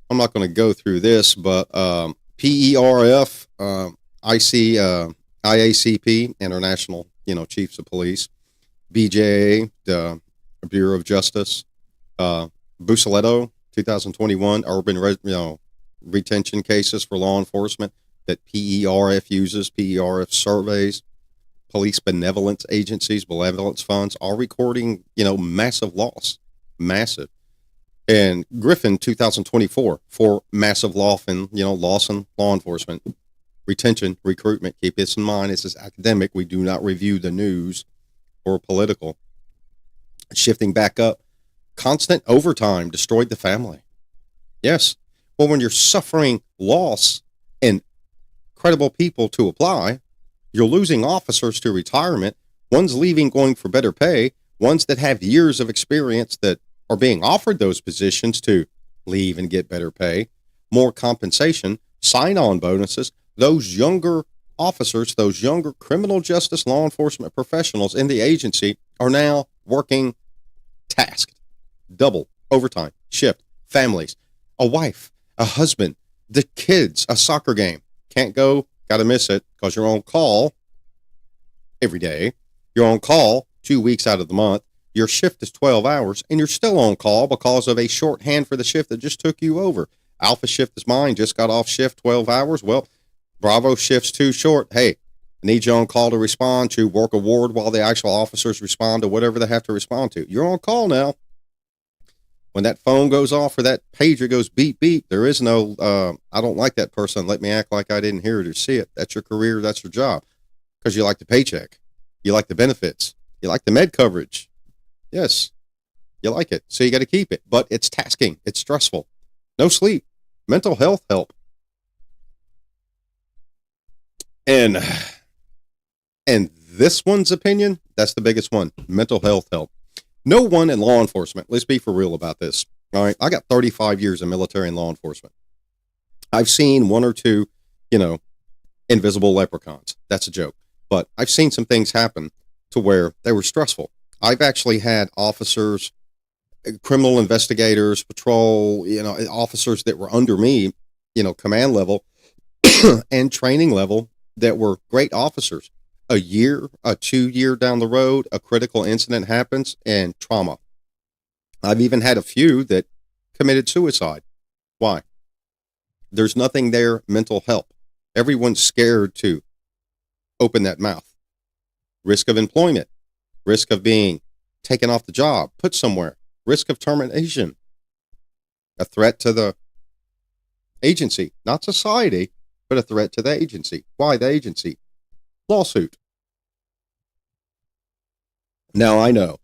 I'm not going to go through this, but PERF, IACP, International, Chiefs of Police, BJA, the Bureau of Justice, Busaletto, 2021, urban retention cases for law enforcement that PERF uses, PERF surveys, police benevolence agencies, benevolence funds, all recording, massive loss, massive. And Griffin, 2024, for massive loss in law enforcement, retention, recruitment. Keep this in mind. This is academic. We do not review the news or political. Shifting back up, constant overtime destroyed the family. Yes. Well, when you're suffering loss and credible people to apply, you're losing officers to retirement. One's leaving going for better pay. Ones that have years of experience that are being offered those positions to leave and get better pay, more compensation, sign-on bonuses. Those younger officers, those younger criminal justice law enforcement professionals in the agency are now working tasked, double, overtime, shift, families, a wife, a husband, the kids, a soccer game. Can't go, got to miss it because you're on call every day. You're on call 2 weeks out of the month. Your shift is 12 hours, and you're still on call because of a shorthand for the shift that just took you over. Alpha shift is mine, just got off shift 12 hours. Well, Bravo shift's too short. Hey, I need you on call to respond to work a ward while the actual officers respond to whatever they have to respond to. You're on call now. When that phone goes off or that pager goes beep, beep, there is no, I don't like that person. Let me act like I didn't hear it or see it. That's your career. That's your job. Because you like the paycheck. You like the benefits. You like the med coverage. Yes, you like it. So you got to keep it. But it's tasking. It's stressful. No sleep. Mental health help. And this one's opinion, that's the biggest one. Mental health help. No one in law enforcement, let's be for real about this. All right. I got 35 years of military and law enforcement. I've seen one or two, invisible leprechauns. That's a joke. But I've seen some things happen to where they were stressful. I've actually had officers, criminal investigators, patrol, officers that were under me, command level and training level that were great officers. A year, a 2 year down the road, a critical incident happens and trauma. I've even had a few that committed suicide. Why? There's nothing there, mental help. Everyone's scared to open that mouth. Risk of employment, risk of being taken off the job, put somewhere, risk of termination, a threat to the agency, not society, but a threat to the agency. Why the agency? Lawsuit. Now I know,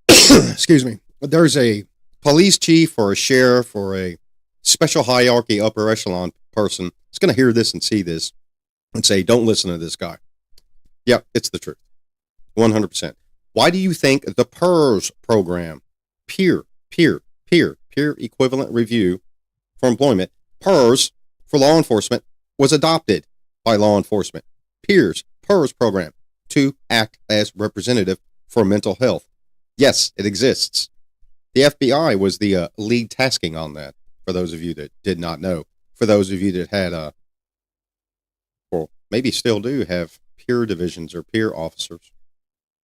excuse me, there's a police chief or a sheriff or a special hierarchy upper echelon person that's going to hear this and see this and say, don't listen to this guy. Yeah, it's the truth. 100%. Why do you think the PERS program, peer equivalent review for employment, PERS for law enforcement, was adopted by law enforcement? PERS program to act as representative for mental health. Yes, it exists. The FBI was the lead tasking on that, for those of you that did not know. For those of you that had, or maybe still do have peer divisions or peer officers.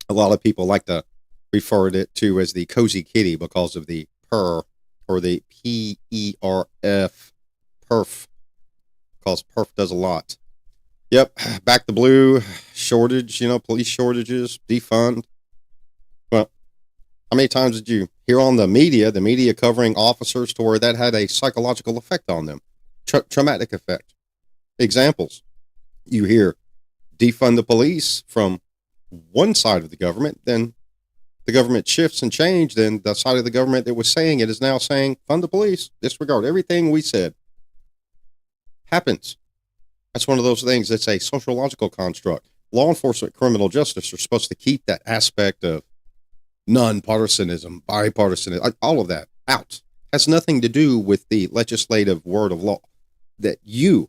A lot of people like to refer to it to as the cozy kitty because of the PER or the PERF, perf, because perf does a lot. Yep, back to blue, shortage, police shortages, defund. Well, how many times did you hear on the media covering officers to where that had a psychological effect on them? Traumatic effect. Examples. You hear defund the police from one side of the government, then the government shifts and change, then the side of the government that was saying it is now saying fund the police, disregard everything we said. Happens. That's one of those things that's a sociological construct. Law enforcement, criminal justice are supposed to keep that aspect of non-partisanism, bipartisanism, all of that out. Has nothing to do with the legislative word of law. That you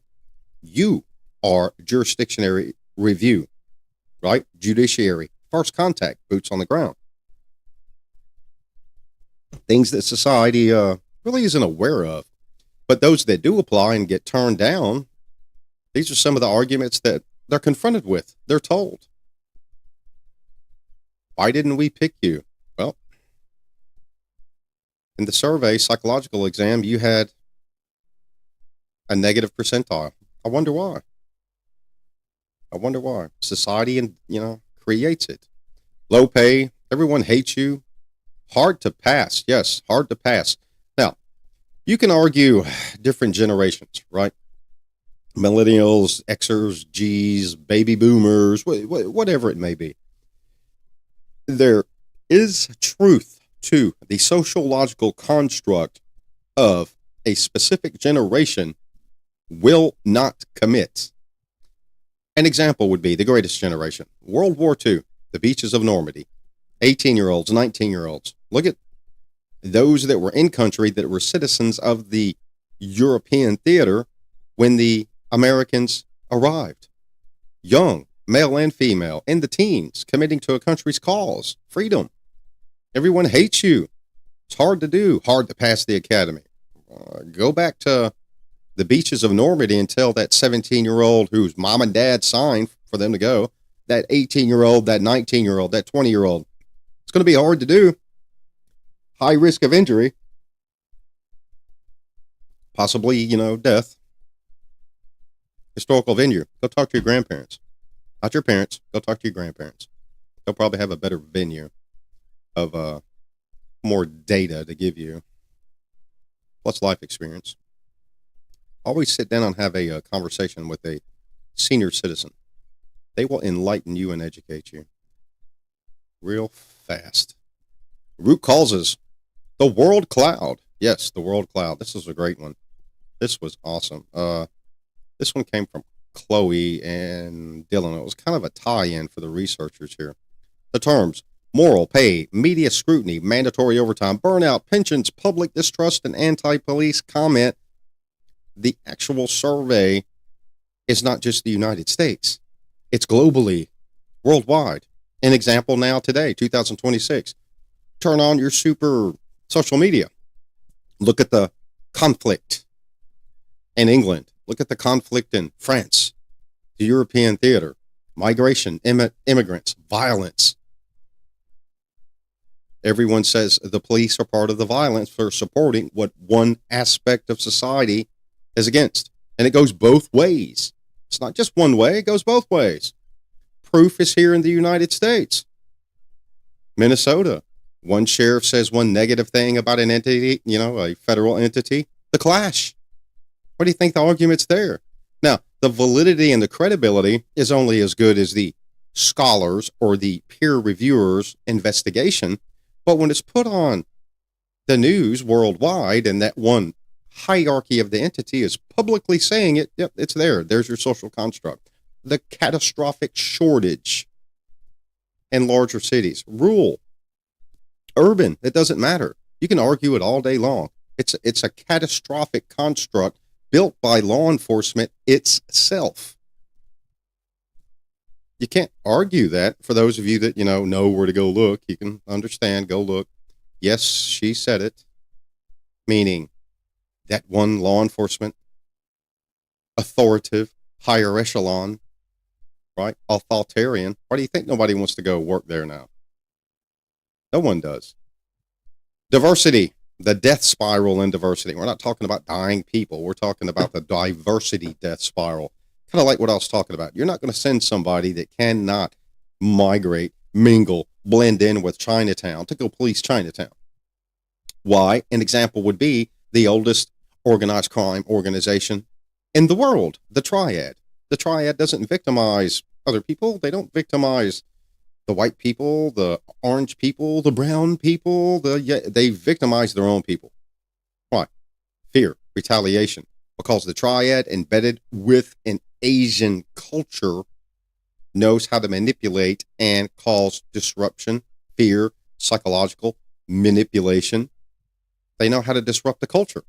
are jurisdictionary review, right? Judiciary, first contact, boots on the ground. Things that society really isn't aware of. But those that do apply and get turned down, these are some of the arguments that they're confronted with. They're told. Why didn't we pick you? Well, in the survey, psychological exam, you had a negative percentile. I wonder why. Society, creates it. Low pay, everyone hates you. Hard to pass. Yes, hard to pass. Now, you can argue different generations, right? Millennials, Xers, Gs, baby boomers, whatever it may be. There is truth to the sociological construct of a specific generation will not commit. An example would be the greatest generation. World War II, the beaches of Normandy, 18-year-olds, 19-year-olds. Look at those that were in country that were citizens of the European theater when the Americans arrived. Young, male and female, in the teens, committing to a country's cause, freedom. Everyone hates you. It's hard to do, hard to pass the academy. Go back to the beaches of Normandy and tell that 17-year-old whose mom and dad signed for them to go, that 18-year-old, that 19-year-old, that 20-year-old. It's going to be hard to do. High risk of injury. Possibly, death. Historical venue. Go talk to your grandparents. Not your parents. Go talk to your grandparents. They'll probably have a better venue of more data to give you. Plus life experience. Always sit down and have a conversation with a senior citizen. They will enlighten you and educate you real fast. Root causes. The world cloud. Yes, the world cloud. This is a great one. This was awesome. This one came from Chloe and Dylan. It was kind of a tie-in for the researchers here. The terms: moral, pay, media scrutiny, mandatory overtime, burnout, pensions, public distrust, and anti-police comment. The actual survey is not just the United States. It's globally, worldwide. An example now today, 2026. Turn on your super social media. Look at the conflict in England. Look at the conflict in France, the European theater, migration, immigrants, violence. Everyone says the police are part of the violence for supporting what one aspect of society is against. And it goes both ways. It's not just one way, it goes both ways. Proof is here in the United States. Minnesota. One sheriff says one negative thing about an entity, a federal entity. The clash. What do you think the argument's there? Now, the validity and the credibility is only as good as the scholars or the peer reviewers' investigation. But when it's put on the news worldwide and that one hierarchy of the entity is publicly saying it, yep, it's there. There's your social construct. The catastrophic shortage in larger cities. Rural, urban, it doesn't matter. You can argue it all day long. It's a catastrophic construct built by law enforcement itself. You can't argue that. For those of you that, know where to go look, you can understand, go look. Yes, she said it, meaning that one law enforcement, authoritative, higher echelon, right? Authoritarian. Why do you think nobody wants to go work there now? No one does. Diversity, the death spiral in diversity. We're not talking about dying people. We're talking about the diversity death spiral. Kind of like what I was talking about. You're not going to send somebody that cannot migrate, mingle, blend in with Chinatown to go police Chinatown. Why? An example would be the oldest organized crime organization in the world, the Triad. The Triad doesn't victimize other people. They don't victimize the white people, the orange people, the brown people. They victimize their own people. Why? Fear, retaliation. Because the Triad, embedded with an Asian culture, knows how to manipulate and cause disruption, fear, psychological manipulation. They know how to disrupt the culture.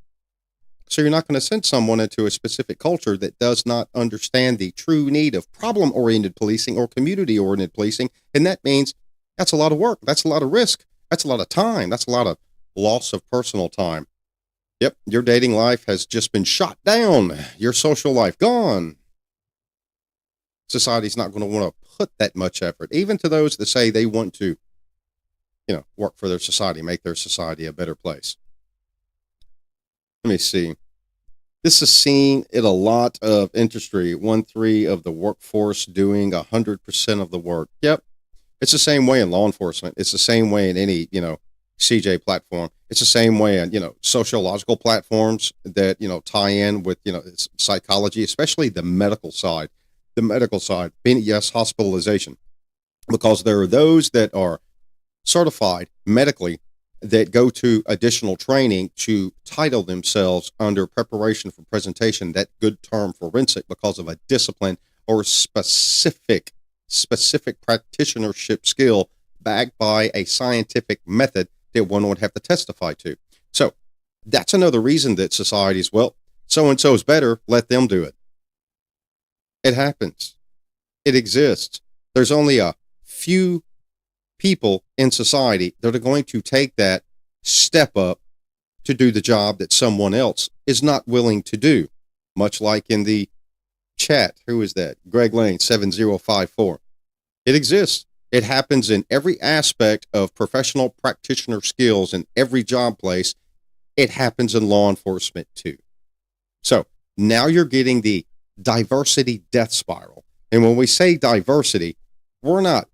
So you're not going to send someone into a specific culture that does not understand the true need of problem-oriented policing or community-oriented policing. And that means that's a lot of work. That's a lot of risk. That's a lot of time. That's a lot of loss of personal time. Yep, your dating life has just been shot down. Your social life gone. Society's not going to want to put that much effort, even to those that say they want to, work for their society, make their society a better place. Let me see. This is seen in a lot of industry. 1/3 of the workforce doing 100% of the work. Yep. It's the same way in law enforcement. It's the same way in any, CJ platform. It's the same way in, sociological platforms that, tie in with, psychology, especially the medical side. The medical side, being, yes, hospitalization. Because there are those that are certified medically that go to additional training to title themselves under preparation for presentation, that good term forensic, because of a discipline or specific practitionership skill backed by a scientific method that one would have to testify to. So that's another reason that society's, well, so-and-so is better, let them do it. It happens. It exists. There's only a few people in society that are going to take that step up to do the job that someone else is not willing to do. Much like in the chat, who is that? Greg Lane 7054. It exists. It happens in every aspect of professional practitioner skills in every job place. It happens in law enforcement too. So now you're getting the diversity death spiral. And when we say diversity, we're not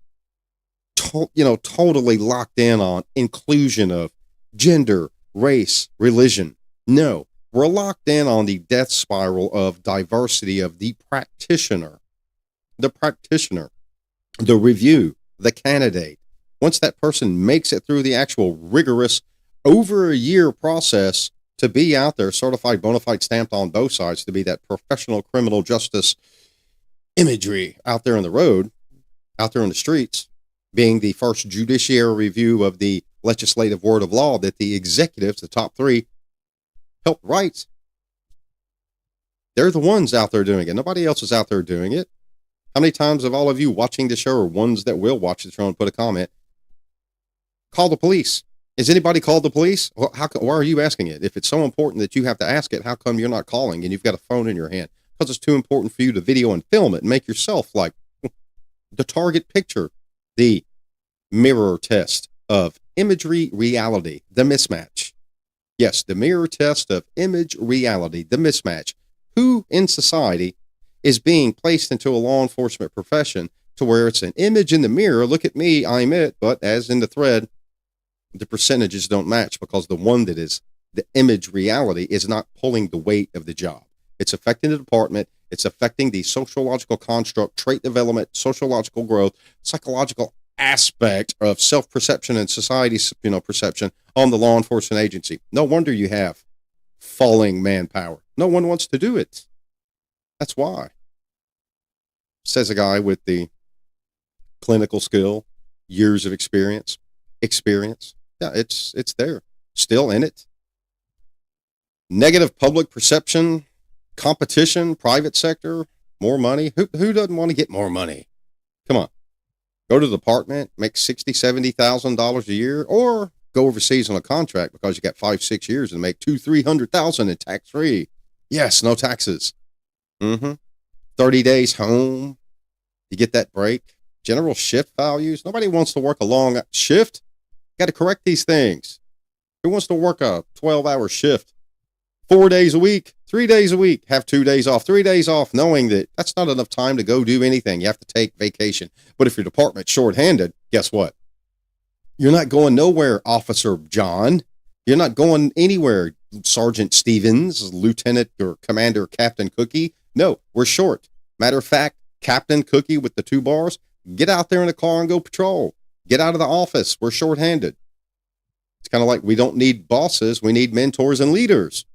totally locked in on inclusion of gender, race, religion. No, we're locked in on the death spiral of diversity of the practitioner, the review, the candidate. Once that person makes it through the actual rigorous over a year process to be out there, certified, bona fide, stamped on both sides, to be that professional criminal justice imagery out there on the road, out there on the streets, being the first judiciary review of the legislative word of law that the executives, the top three, helped write. They're the ones out there doing it. Nobody else is out there doing it. How many times have all of you watching the show, or ones that will watch the show and put a comment, call the police? Is anybody called the police? Why are you asking it? If it's so important that you have to ask it, how come you're not calling and you've got a phone in your hand? Because it's too important for you to video and film it and make yourself like the target picture. The mirror test of imagery reality, the mismatch. Yes, the mirror test of image reality, the mismatch. Who in society is being placed into a law enforcement profession to where it's an image in the mirror? Look at me, I'm it. But as in the thread, the percentages don't match, because the one that is the image reality is not pulling the weight of the job. It's affecting the department. It's affecting the sociological construct, trait development, sociological growth, psychological aspect of self-perception and society's, perception on the law enforcement agency. No wonder you have falling manpower. No one wants to do it. That's why. Says a guy with the clinical skill, years of experience. Yeah, it's there. Still in it. Negative public perception, competition, private sector, more money. Who doesn't want to get more money? Come on. Go to the department, make $60,000, $70,000 a year, or go overseas on a contract because you got 5-6 years and make $200,000-$300,000 in tax free. Yes, no taxes. 30 days home. You get that break. General shift values. Nobody wants to work a long shift. Got to correct these things. Who wants to work a 12-hour shift? 4 days a week, 3 days a week, have 2 days off, 3 days off, knowing that that's not enough time to go do anything. You have to take vacation. But if your department's shorthanded, guess what? You're not going nowhere, Officer John. You're not going anywhere, Sergeant Stevens, Lieutenant or Commander Captain Cookie. No, we're short. Matter of fact, Captain Cookie with the 2 bars, get out there in the car and go patrol. Get out of the office. We're shorthanded. It's kind of like we don't need bosses. We need mentors and leaders.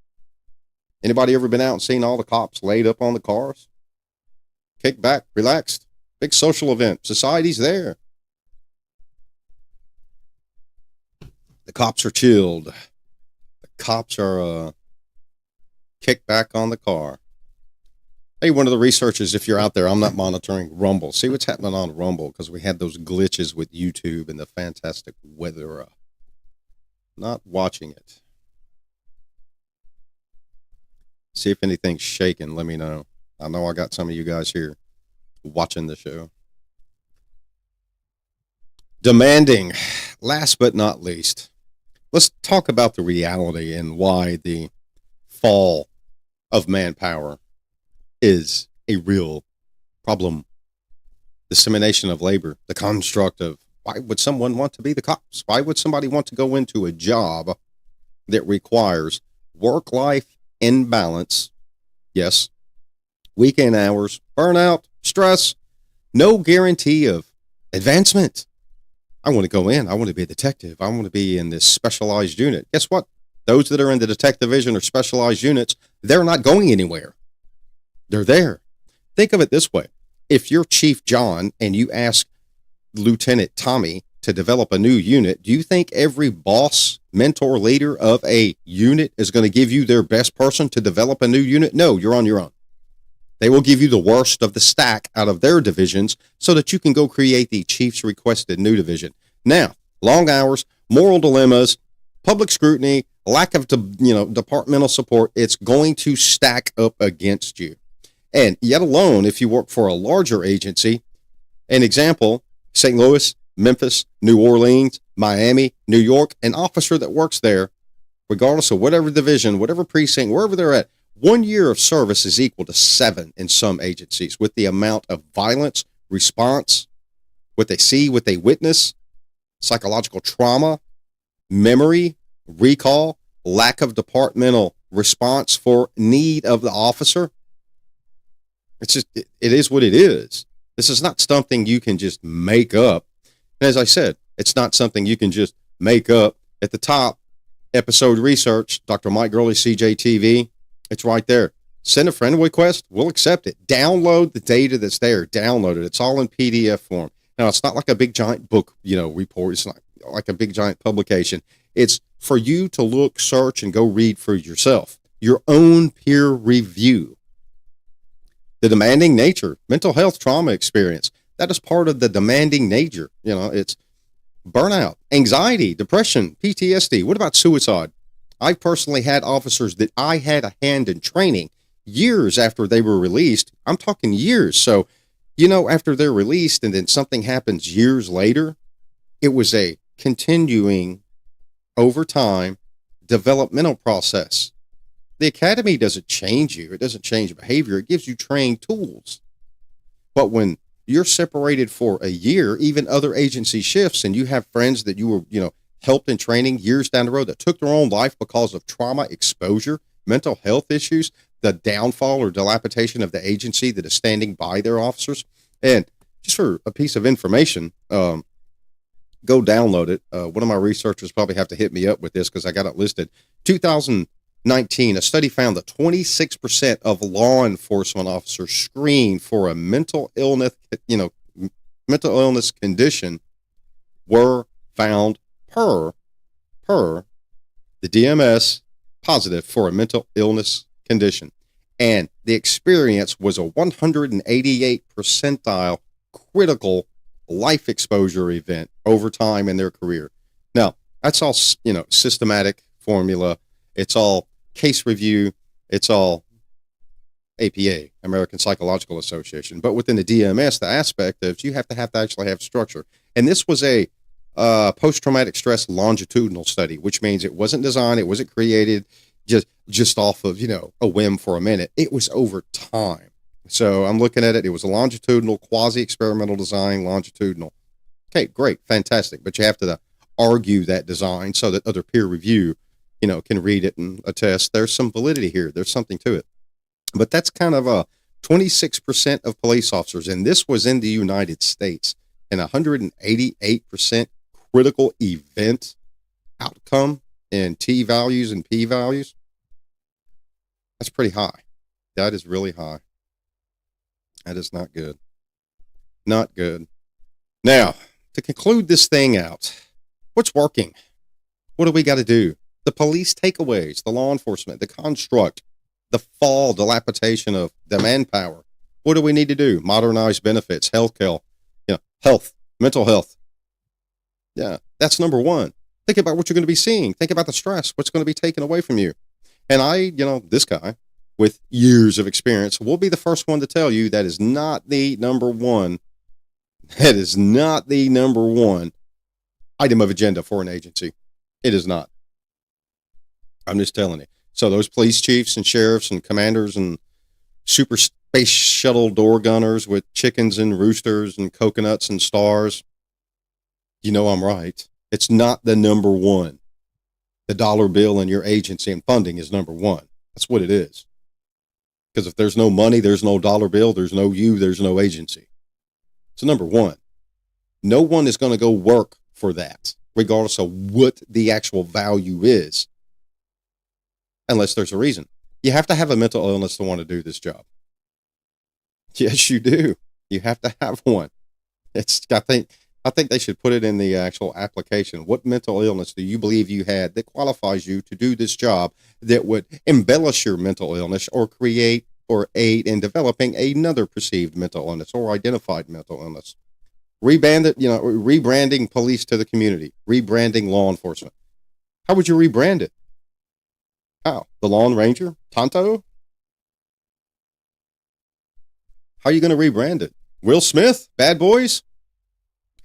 Anybody ever been out and seen all the cops laid up on the cars? Kick back, relaxed. Big social event. Society's there. The cops are chilled. The cops are kicked back on the car. Hey, one of the researchers, if you're out there, I'm not monitoring Rumble. See what's happening on Rumble because we had those glitches with YouTube and the fantastic weather. Not watching it. See if anything's shaking. Let me know. I know I got some of you guys here watching the show. Demanding. Last but not least, let's talk about the reality and why the fall of manpower is a real problem. Dissemination of labor, the construct of why would someone want to be the cops? Why would somebody want to go into a job that requires work-life imbalance? Yes. Weekend hours, burnout, stress, no guarantee of advancement. I want to go in. I want to be a detective. I want to be in this specialized unit. Guess what? Those that are in the detective division or specialized units, they're not going anywhere. They're there. Think of it this way. If you're Chief John and you ask Lieutenant Tommy to develop a new unit, do you think every boss, mentor, leader of a unit is going to give you their best person to develop a new unit? No, you're on your own. They will give you the worst of the stack out of their divisions so that you can go create the chief's requested new division. Now, long hours, moral dilemmas, public scrutiny, lack of departmental support, it's going to stack up against you. And yet alone, if you work for a larger agency, an example, St. Louis, Memphis, New Orleans, Miami, New York, an officer that works there, regardless of whatever division, whatever precinct, wherever they're at, 1 year of service is equal to 7 in some agencies with the amount of violence, response, what they see, what they witness, psychological trauma, memory, recall, lack of departmental response for need of the officer. It's just, it is what it is. This is not something you can just make up. And as I said, it's not something you can just make up. At the top, episode research, Dr. Mike Gurley, CJTV. It's right there. Send a friend request. We'll accept it. Download the data that's there. Download it. It's all in PDF form. Now, it's not like a big giant book, report. It's not like a big giant publication. It's for you to look, search, and go read for yourself. Your own peer review. The demanding nature, mental health trauma experience. That is part of the demanding nature. It's burnout, anxiety, depression, PTSD. What about suicide? I personally had officers that I had a hand in training years after they were released. I'm talking years. So, after they're released and then something happens years later, it was a continuing, over time, developmental process. The academy doesn't change you. It doesn't change behavior. It gives you trained tools. But when you're separated for a year, even other agency shifts, and you have friends that you were, helped in training years down the road that took their own life because of trauma exposure, mental health issues, the downfall or dilapidation of the agency that is standing by their officers. And just for a piece of information, go download it. One of my researchers probably have to hit me up with this because I got it listed. 2019, a study found that 26% of law enforcement officers screened for a mental illness condition were found per the DMS positive for a mental illness condition. And the experience was a 188 percentile critical life exposure event over time in their career. Now, that's all, systematic formula. It's all case review. It's all APA, American Psychological Association. But within the DMS, the aspect of you have to actually have structure. And this was a post-traumatic stress longitudinal study, which means it wasn't designed, it wasn't created just off of, a whim for a minute. It was over time. So I'm looking at it. It was a longitudinal, quasi-experimental design, longitudinal. Okay, great, fantastic. But you have to argue that design so that other peer review, can read it and attest there's some validity here. There's something to it. But that's kind of 26% of police officers, and this was in the United States, and 188% critical event outcome in T values and P values. That's pretty high. That is really high. That is not good. Not good. Now, to conclude this thing out, what's working? What do we got to do? The police takeaways, the law enforcement, the construct, the dilapidation of the manpower. What do we need to do? Modernize benefits, healthcare, health, mental health. Yeah, that's number one. Think about what you're going to be seeing. Think about the stress, what's going to be taken away from you. And I, this guy with years of experience will be the first one to tell you that is not the number one. That is not the number one item of agenda for an agency. It is not. I'm just telling you. So those police chiefs and sheriffs and commanders and super space shuttle door gunners with chickens and roosters and coconuts and stars, I'm right. It's not the number one. The dollar bill in your agency and funding is number one. That's what it is. Because if there's no money, there's no dollar bill, there's no you, there's no agency. So number one, no one is going to go work for that, regardless of what the actual value is, unless there's a reason. You have to have a mental illness to want to do this job. Yes, you do. You have to have one. I think they should put it in the actual application. What mental illness do you believe you had that qualifies you to do this job that would embellish your mental illness or create or aid in developing another perceived mental illness or identified mental illness? Rebranding police to the community, rebranding law enforcement. How would you rebrand it? How? The Lone Ranger? Tonto? How are you going to rebrand it? Will Smith? Bad Boys?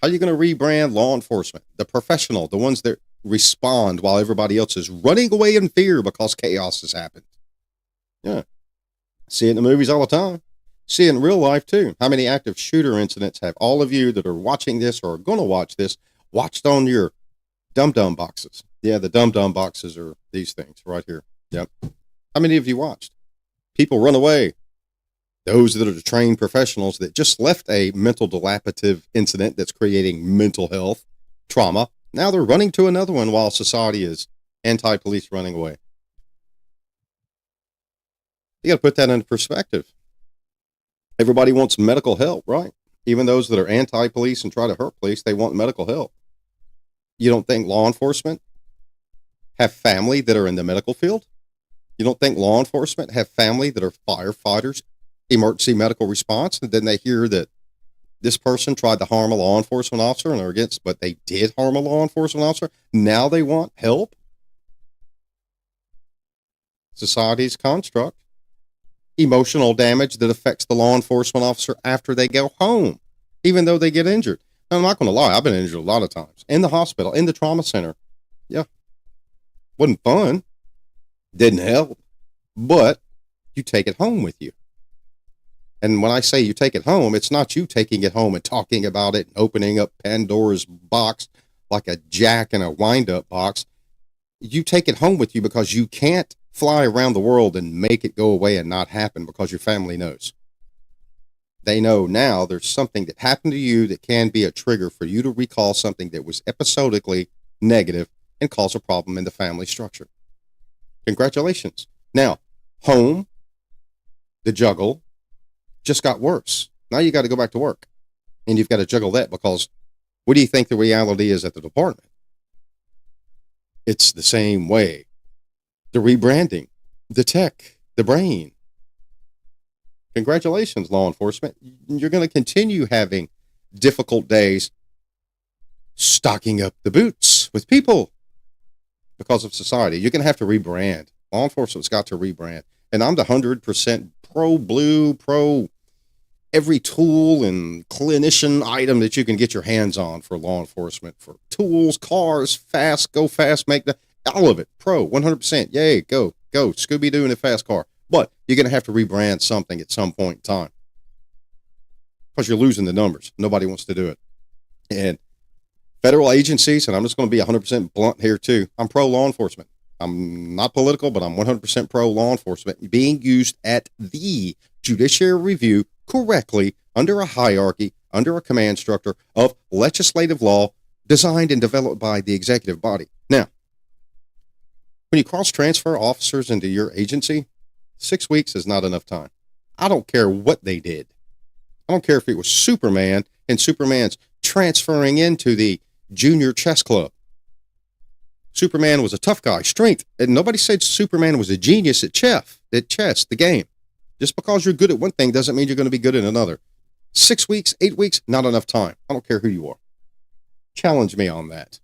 How are you going to rebrand law enforcement? The professional, the ones that respond while everybody else is running away in fear because chaos has happened. Yeah. See it in the movies all the time. See it in real life too. How many active shooter incidents have all of you that are watching this or are going to watch this watched on your dum-dum boxes? Yeah, the dum-dum boxes are these things right here. Yep. How many of you watched? People run away. Those that are the trained professionals that just left a mental dilapidative incident that's creating mental health trauma. Now they're running to another one while society is anti-police running away. You got to put that into perspective. Everybody wants medical help, right? Even those that are anti-police and try to hurt police, they want medical help. You don't think law enforcement have family that are in the medical field? You don't think law enforcement have family that are firefighters, emergency medical response, and then they hear that this person tried to harm a law enforcement officer and are against, but they did harm a law enforcement officer. Now they want help. Society's construct. Emotional damage that affects the law enforcement officer after they go home, even though they get injured. I'm not going to lie. I've been injured a lot of times in the hospital, in the trauma center. Yeah. Wasn't fun. Didn't help, but you take it home with you. And when I say you take it home, it's not you taking it home and talking about it and opening up Pandora's box like a jack in a wind-up box. You take it home with you because you can't fly around the world and make it go away and not happen because your family knows. They know now there's something that happened to you that can be a trigger for you to recall something that was episodically negative and cause a problem in the family structure. Congratulations. Now, home, the juggle, just got worse. Now you got to go back to work. And you've got to juggle that because what do you think the reality is at the department? It's the same way. The rebranding, the tech, the brain. Congratulations, law enforcement. You're going to continue having difficult days stocking up the boots with people because of society. You're going to have to rebrand. Law enforcement's got to rebrand. And I'm the 100% pro blue, pro every tool and clinician item that you can get your hands on for law enforcement, for tools, cars, fast, go fast, make the, all of it. Pro, 100%. Yay, go. Scooby-Doo in a fast car. But you're going to have to rebrand something at some point in time because you're losing the numbers. Nobody wants to do it. And federal agencies, and I'm just going to be 100% blunt here too, I'm pro law enforcement. I'm not political, but I'm 100% pro law enforcement being used at the judiciary review correctly under a hierarchy, under a command structure of legislative law designed and developed by the executive body. Now, when you cross-transfer officers into your agency, 6 weeks is not enough time. I don't care what they did. I don't care if it was Superman and Superman's transferring into the junior chess club. Superman was a tough guy, strength, and nobody said Superman was a genius at chess, the game. Just because you're good at one thing doesn't mean you're going to be good at another. 6 weeks, 8 weeks, not enough time. I don't care who you are. Challenge me on that.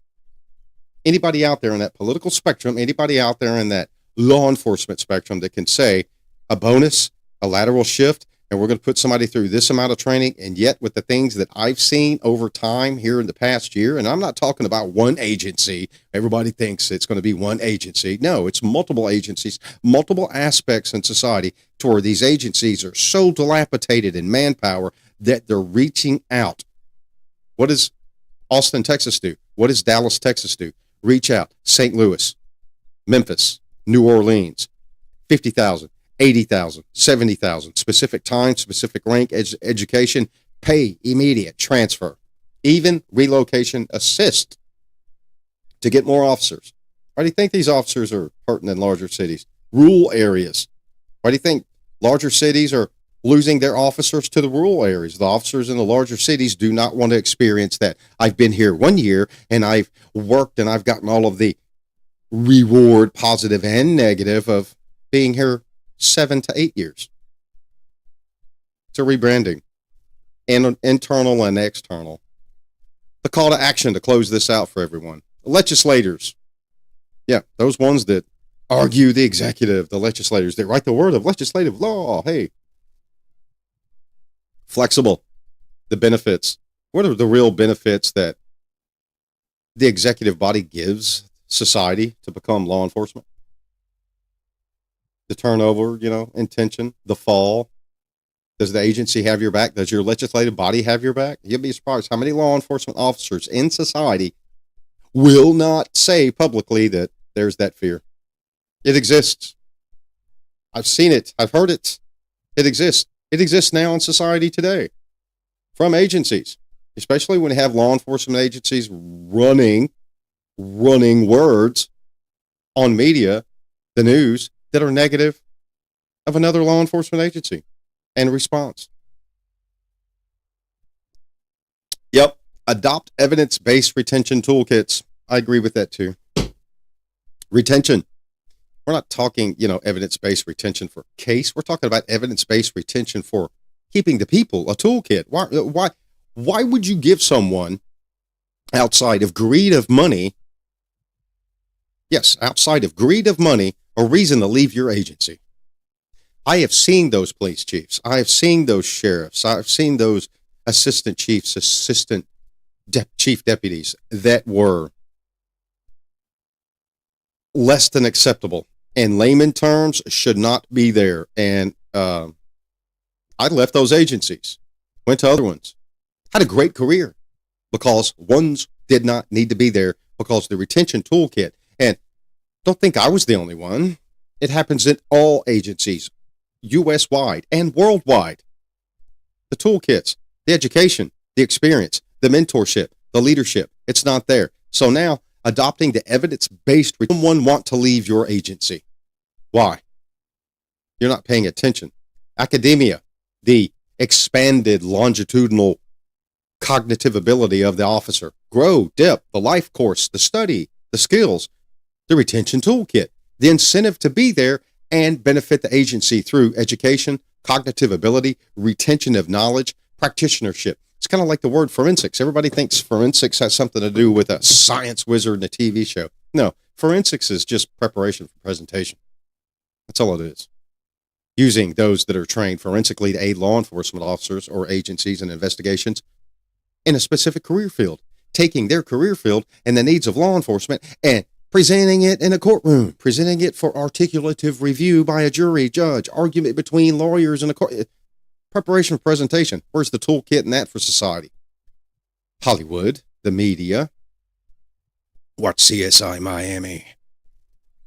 Anybody out there in that political spectrum, anybody out there in that law enforcement spectrum that can say a bonus, a lateral shift, and we're going to put somebody through this amount of training, and yet with the things that I've seen over time here in the past year, and I'm not talking about one agency. Everybody thinks it's going to be one agency. No, it's multiple agencies, multiple aspects in society to where these agencies are so dilapidated in manpower that they're reaching out. What does Austin, Texas do? What does Dallas, Texas do? Reach out. St. Louis, Memphis, New Orleans, 50,000. 80,000, 70,000, specific time, specific rank, education, pay, immediate, transfer, even relocation assist to get more officers. Why do you think these officers are hurting in larger cities? Rural areas. Why do you think larger cities are losing their officers to the rural areas? The officers in the larger cities do not want to experience that. I've been here 1 year and I've worked and I've gotten all of the reward, positive and negative, of being here 7 to 8 years. It's a rebranding, and internal and external. The call to action to close this out for everyone. Legislators. Yeah, those ones that argue the executive, the legislators, they write the word of legislative law. Hey. Flexible. The benefits. What are the real benefits that the executive body gives society to become law enforcement? The turnover, intention, the fall. Does the agency have your back? Does your legislative body have your back? You'll be surprised how many law enforcement officers in society will not say publicly that there's that fear. It exists. I've seen it. I've heard it. It exists. It exists now in society today from agencies, especially when you have law enforcement agencies running words on media, the news, that are negative of another law enforcement agency and response. Yep. Adopt evidence-based retention toolkits. I agree with that too. Retention. We're not talking, evidence-based retention for case. We're talking about evidence-based retention for keeping the people, a toolkit. Why would you give someone outside of greed of money? Yes, outside of greed of money, a reason to leave your agency. I have seen those police chiefs. I have seen those sheriffs. I've seen those assistant chiefs, chief deputies that were less than acceptable. In layman terms, should not be there. And I left those agencies, went to other ones, had a great career because ones did not need to be there because the retention toolkit. And don't think I was the only one. It happens in all agencies, U.S.-wide and worldwide. The toolkits, the education, the experience, the mentorship, the leadership, it's not there. So now, adopting the evidence-based, someone want to leave your agency. Why? You're not paying attention. Academia, the expanded longitudinal cognitive ability of the officer. Grow, depth, the life course, the study, the skills, the retention toolkit, the incentive to be there and benefit the agency through education, cognitive ability, retention of knowledge, practitionership. It's kind of like the word forensics. Everybody thinks forensics has something to do with a science wizard in a TV show. No, forensics is just preparation for presentation. That's all it is. Using those that are trained forensically to aid law enforcement officers or agencies in investigations in a specific career field, taking their career field and the needs of law enforcement and presenting it in a courtroom, presenting it for articulative review by a jury, judge, argument between lawyers and a court. Preparation for presentation. Where's the toolkit in that for society? Hollywood, the media. Watch CSI Miami.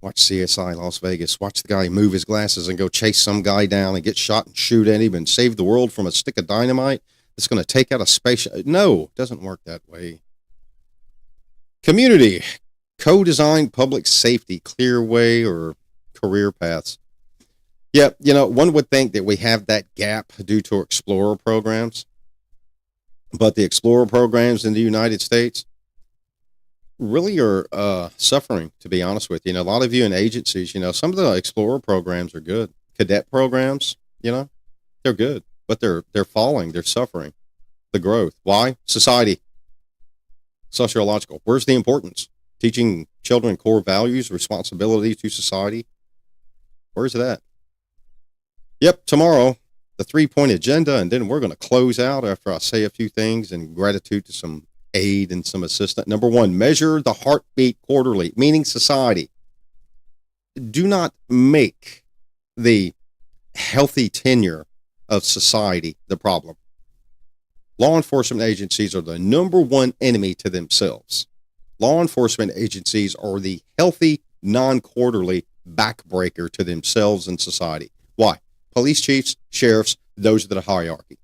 Watch CSI Las Vegas. Watch the guy move his glasses and go chase some guy down and get shot and shoot at him and save the world from a stick of dynamite that's going to take out a spaceship. No, it doesn't work that way. Community. Co-designed public safety, clear way, or career paths. Yeah, one would think that we have that gap due to Explorer programs. But the Explorer programs in the United States really are suffering, to be honest with you. A lot of you in agencies, some of the Explorer programs are good. Cadet programs, they're good. But they're falling. They're suffering. The growth. Why? Society. Sociological. Where's the importance? Teaching children core values, responsibility to society. Where's it at? Yep, tomorrow, the 3-point agenda, and then we're going to close out after I say a few things in gratitude to some aid and some assistance. Number 1, measure the heartbeat quarterly, meaning society. Do not make the healthy tenure of society the problem. Law enforcement agencies are the number one enemy to themselves. Law enforcement agencies are the healthy, non-quarterly backbreaker to themselves and society. Why? Police chiefs, sheriffs, those are the hierarchy.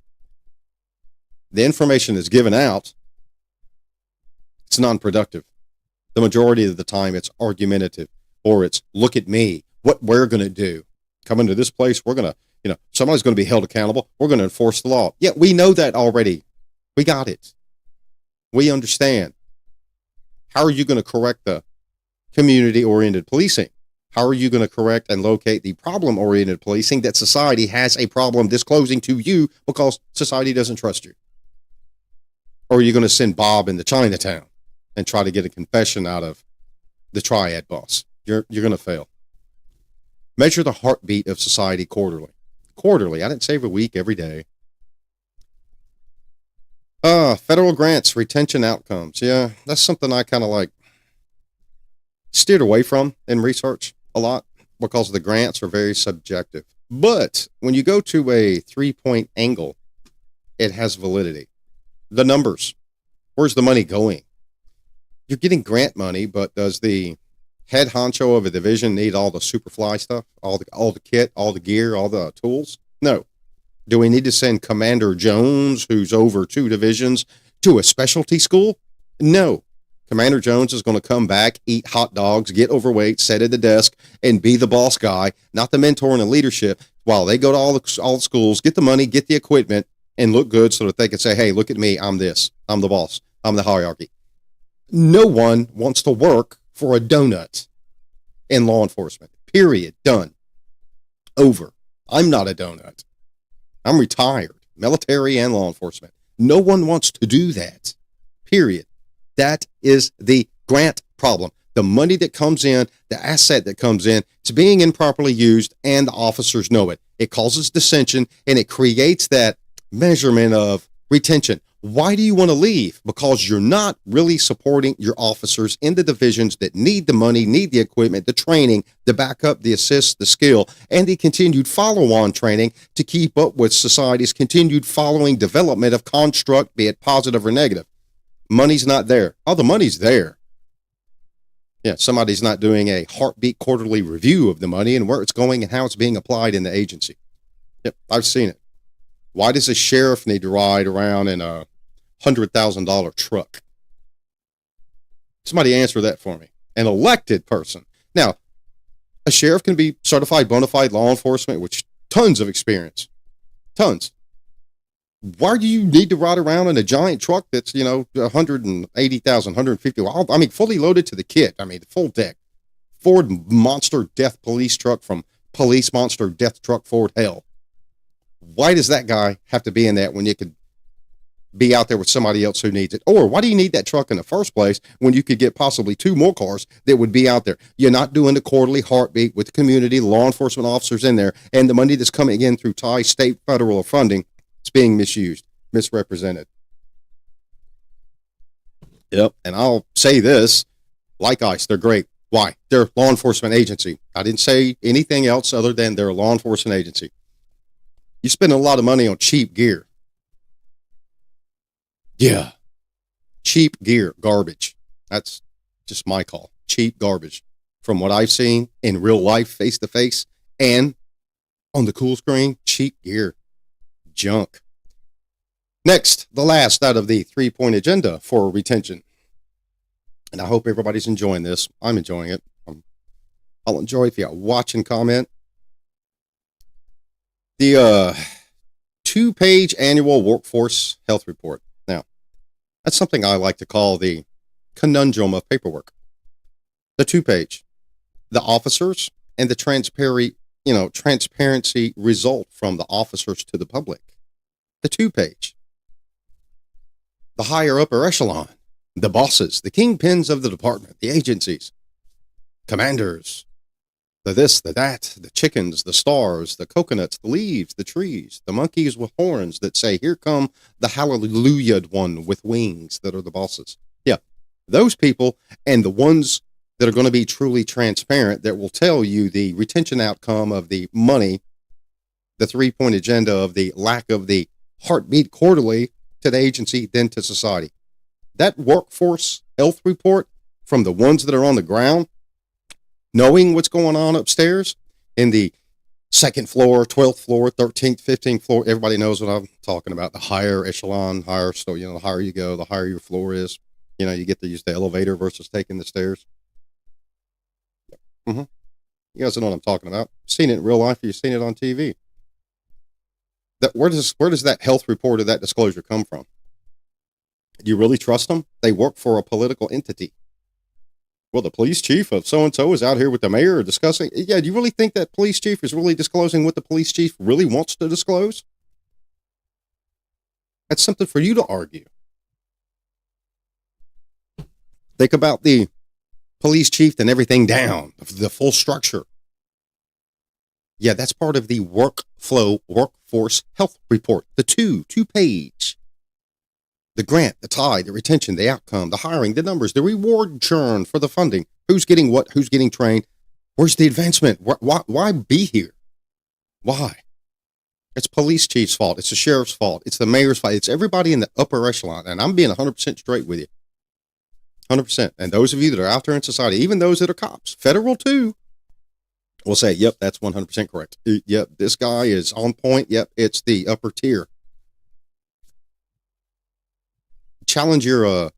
The information is given out. It's non-productive. The majority of the time, it's argumentative, or it's look at me, what we're going to do. Come into this place, we're going to, somebody's going to be held accountable. We're going to enforce the law. Yeah, we know that already. We got it. We understand. How are you going to correct the community-oriented policing? How are you going to correct and locate the problem-oriented policing that society has a problem disclosing to you because society doesn't trust you? Or are you going to send Bob into Chinatown and try to get a confession out of the triad boss? You're going to fail. Measure the heartbeat of society quarterly. Quarterly. I didn't say every week, every day. Federal grants, retention outcomes. Yeah, that's something I kind of steered away from in research a lot because the grants are very subjective. But when you go to a 3-point angle, it has validity. The numbers. Where's the money going? You're getting grant money, but does the head honcho of a division need all the Superfly stuff? All the kit, all the gear, all the tools? No. Do we need to send Commander Jones, who's over 2 divisions, to a specialty school? No. Commander Jones is going to come back, eat hot dogs, get overweight, sit at the desk, and be the boss guy, not the mentor and the leadership, while they go to all the schools, get the money, get the equipment, and look good so that they can say, hey, look at me, I'm this. I'm the boss. I'm the hierarchy. No one wants to work for a donut in law enforcement. Period. Done. Over. I'm not a donut. I'm retired, military and law enforcement. No one wants to do that. Period. That is the grant problem. The money that comes in, the asset that comes in, it's being improperly used, and the officers know it. It causes dissension, and it creates that measurement of retention. Why do you want to leave? Because you're not really supporting your officers in the divisions that need the money, need the equipment, the training, the backup, the assist, the skill, and the continued follow-on training to keep up with society's continued following development of construct, be it positive or negative. Money's not there. Oh, the money's there. Yeah, somebody's not doing a heartbeat quarterly review of the money and where it's going and how it's being applied in the agency. Yep, I've seen it. Why does a sheriff need to ride around in a $100,000 truck? Somebody answer that for me. An elected person. Now, a sheriff can be certified bona fide law enforcement with tons of experience. Tons. Why do you need to ride around in a giant truck that's, 180,000, 150? I mean, fully loaded to the kit. I mean, the full deck. Ford Monster Death Police Truck from Police Monster Death Truck Ford Hell. Why does that guy have to be in that when you could be out there with somebody else who needs it? Or why do you need that truck in the first place when you could get possibly 2 more cars that would be out there? You're not doing the quarterly heartbeat with the community, law enforcement officers in there, and the money that's coming in through TIE, state, federal funding, it's being misused, misrepresented. Yep, and I'll say this, like ICE, they're great. Why? They're a law enforcement agency. I didn't say anything else other than they're a law enforcement agency. You spend a lot of money on cheap gear. Yeah. Cheap gear, garbage. That's just my call. Cheap garbage. From what I've seen in real life, face to face, and on the cool screen, cheap gear. Junk. Next, the last out of the 3-point agenda for retention. And I hope everybody's enjoying this. I'm enjoying it. I'll enjoy if you watch and comment. The 2-page annual workforce health report. Now, that's something I like to call the conundrum of paperwork. The 2-page. The officers and the transparency result from the officers to the public. The 2-page. The higher upper echelon. The bosses, the kingpins of the department, the agencies, commanders, the this, the that, the chickens, the stars, the coconuts, the leaves, the trees, the monkeys with horns that say, here come the hallelujah one with wings that are the bosses. Yeah, those people and the ones that are going to be truly transparent that will tell you the retention outcome of the money, the 3-point agenda of the lack of the heartbeat quarterly to the agency, then to society. That workforce health report from the ones that are on the ground, knowing what's going on upstairs in the 2nd floor, 12th floor, 13th, 15th floor, everybody knows what I'm talking about. The higher echelon, the higher you go, the higher your floor is. You get to use the elevator versus taking the stairs. You guys know what I'm talking about. You've seen it in real life, or you've seen it on TV. Where does that health report or that disclosure come from? Do you really trust them? They work for a political entity. Well, the police chief of so-and-so is out here with the mayor discussing. Yeah, do you really think that police chief is really disclosing what the police chief really wants to disclose? That's something for you to argue. Think about the police chief and everything down, the full structure. Yeah, that's part of the workforce health report. The 2-page. The grant, the tie, the retention, the outcome, the hiring, the numbers, the reward churn for the funding. Who's getting what? Who's getting trained? Where's the advancement? Why be here? Why? It's police chief's fault. It's the sheriff's fault. It's the mayor's fault. It's everybody in the upper echelon. And I'm being 100% straight with you. 100%. And those of you that are out there in society, even those that are cops, federal too, will say, yep, that's 100% correct. Yep, this guy is on point. Yep, it's the upper tier. Challenge your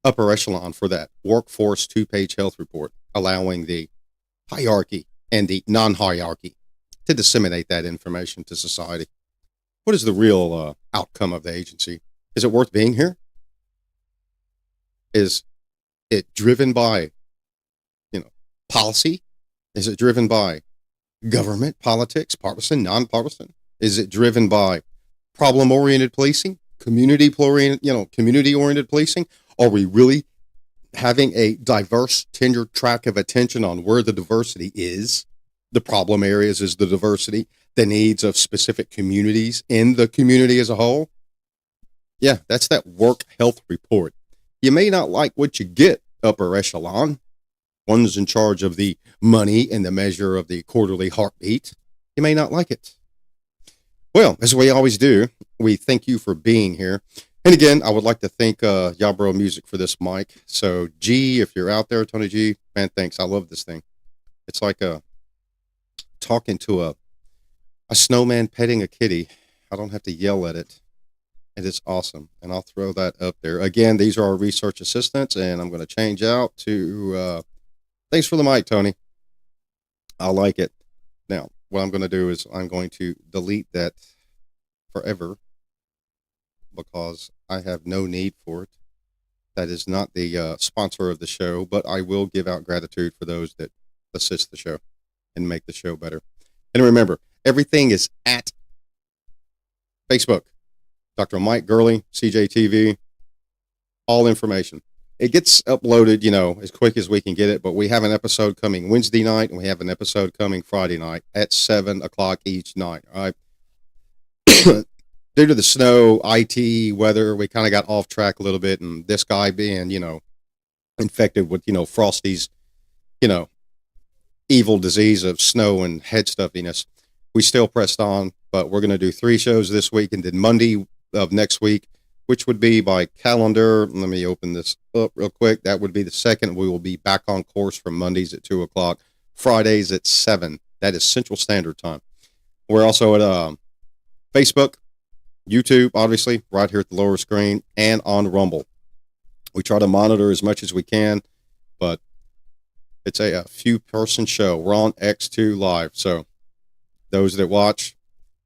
upper echelon for that workforce 2-page health report, allowing the hierarchy and the non-hierarchy to disseminate that information to society. What is the real outcome of the agency? Is it worth being here? Is it driven by, policy? Is it driven by government, politics, partisan, nonpartisan? Is it driven by problem-oriented policing? Community-oriented policing? Are we really having a diverse tenured track of attention on where the diversity is? The problem areas is the diversity, the needs of specific communities in the community as a whole. Yeah, that's that work health report. You may not like what you get, upper echelon. One's in charge of the money and the measure of the quarterly heartbeat. You may not like it. Well, as we always do, we thank you for being here. And again, I would like to thank Yabro Music for this mic. So G, if you're out there, Tony G, man, thanks. I love this thing. It's like talking to a snowman petting a kitty. I don't have to yell at it. It is awesome. And I'll throw that up there. Again, these are our research assistants, and I'm going to change out to thanks for the mic, Tony. I like it. Now, what I'm going to do is I'm going to delete that forever because I have no need for it. That is not the sponsor of the show, but I will give out gratitude for those that assist the show and make the show better. And remember, everything is at Facebook. Dr. Mike Gurley, CJTV, all information. It gets uploaded, as quick as we can get it, but we have an episode coming Wednesday night, and we have an episode coming Friday night at 7 o'clock each night, all right? Due to the snow, IT, weather, we kind of got off track a little bit, and this guy being, infected with, Frosty's, evil disease of snow and head stuffiness, we still pressed on, but we're going to do 3 shows this week, and then Monday of next week, which would be by calendar. Let me open this up real quick. That would be the 2nd. We will be back on course from Mondays at 2 o'clock, Fridays at 7. That is Central Standard Time. We're also at Facebook, YouTube, obviously, right here at the lower screen, and on Rumble. We try to monitor as much as we can, but it's a few-person show. We're on X2 Live, so those that watch,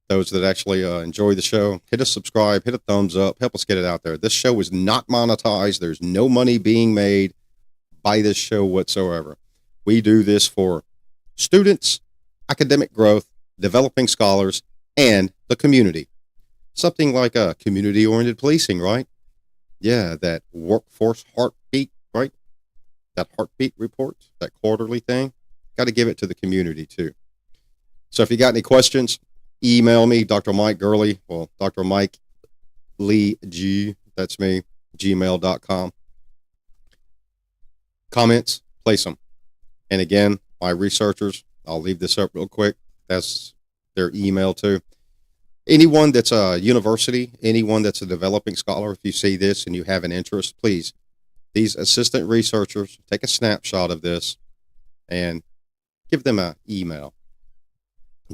those that actually enjoy the show, hit a subscribe, hit a thumbs up, help us get it out there. This show is not monetized. There's no money being made by this show whatsoever. We do this for students, academic growth, developing scholars, and the community. Something like a community-oriented policing, right? Yeah, that workforce heartbeat, right? That heartbeat report, that quarterly thing. Got to give it to the community, too. So if you got any questions, email me, Dr. Mike Gurley, well, Dr. Mike Lee G, that's me, gmail.com. Comments, place them. And again, my researchers, I'll leave this up real quick. That's their email, too. Anyone that's a university, anyone that's a developing scholar, if you see this and you have an interest, please, these assistant researchers, take a snapshot of this and give them an email.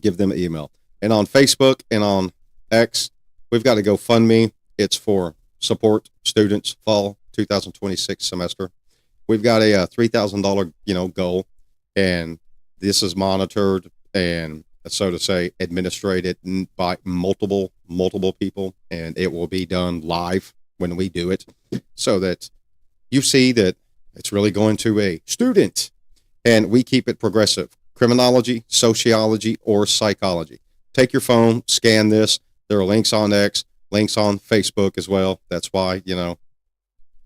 Give them an email. And on Facebook and on X, we've got a GoFundMe. It's for support students fall 2026 semester. We've got a $3,000, goal, and this is monitored and, so to say, administrated by multiple people, and it will be done live when we do it, so that you see that it's really going to a student, and we keep it progressive. Criminology, sociology, or psychology. Take your phone, scan this. There are links on X, links on Facebook as well. That's why,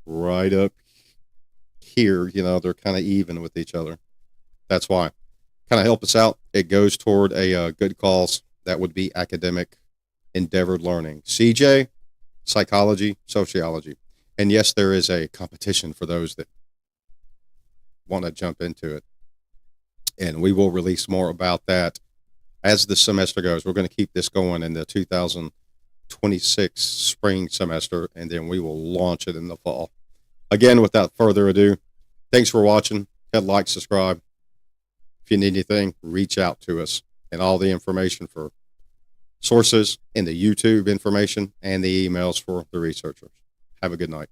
right up here, they're kind of even with each other. That's why. Kind of help us out. It goes toward a good cause. That would be academic endeavored learning. CJ, psychology, sociology. And yes, there is a competition for those that want to jump into it. And we will release more about that as the semester goes. We're going to keep this going in the 2026 spring semester, and then we will launch it in the fall. Again, without further ado, thanks for watching. Hit like, subscribe. If you need anything, reach out to us. And all the information for sources and the YouTube information and the emails for the researchers. Have a good night.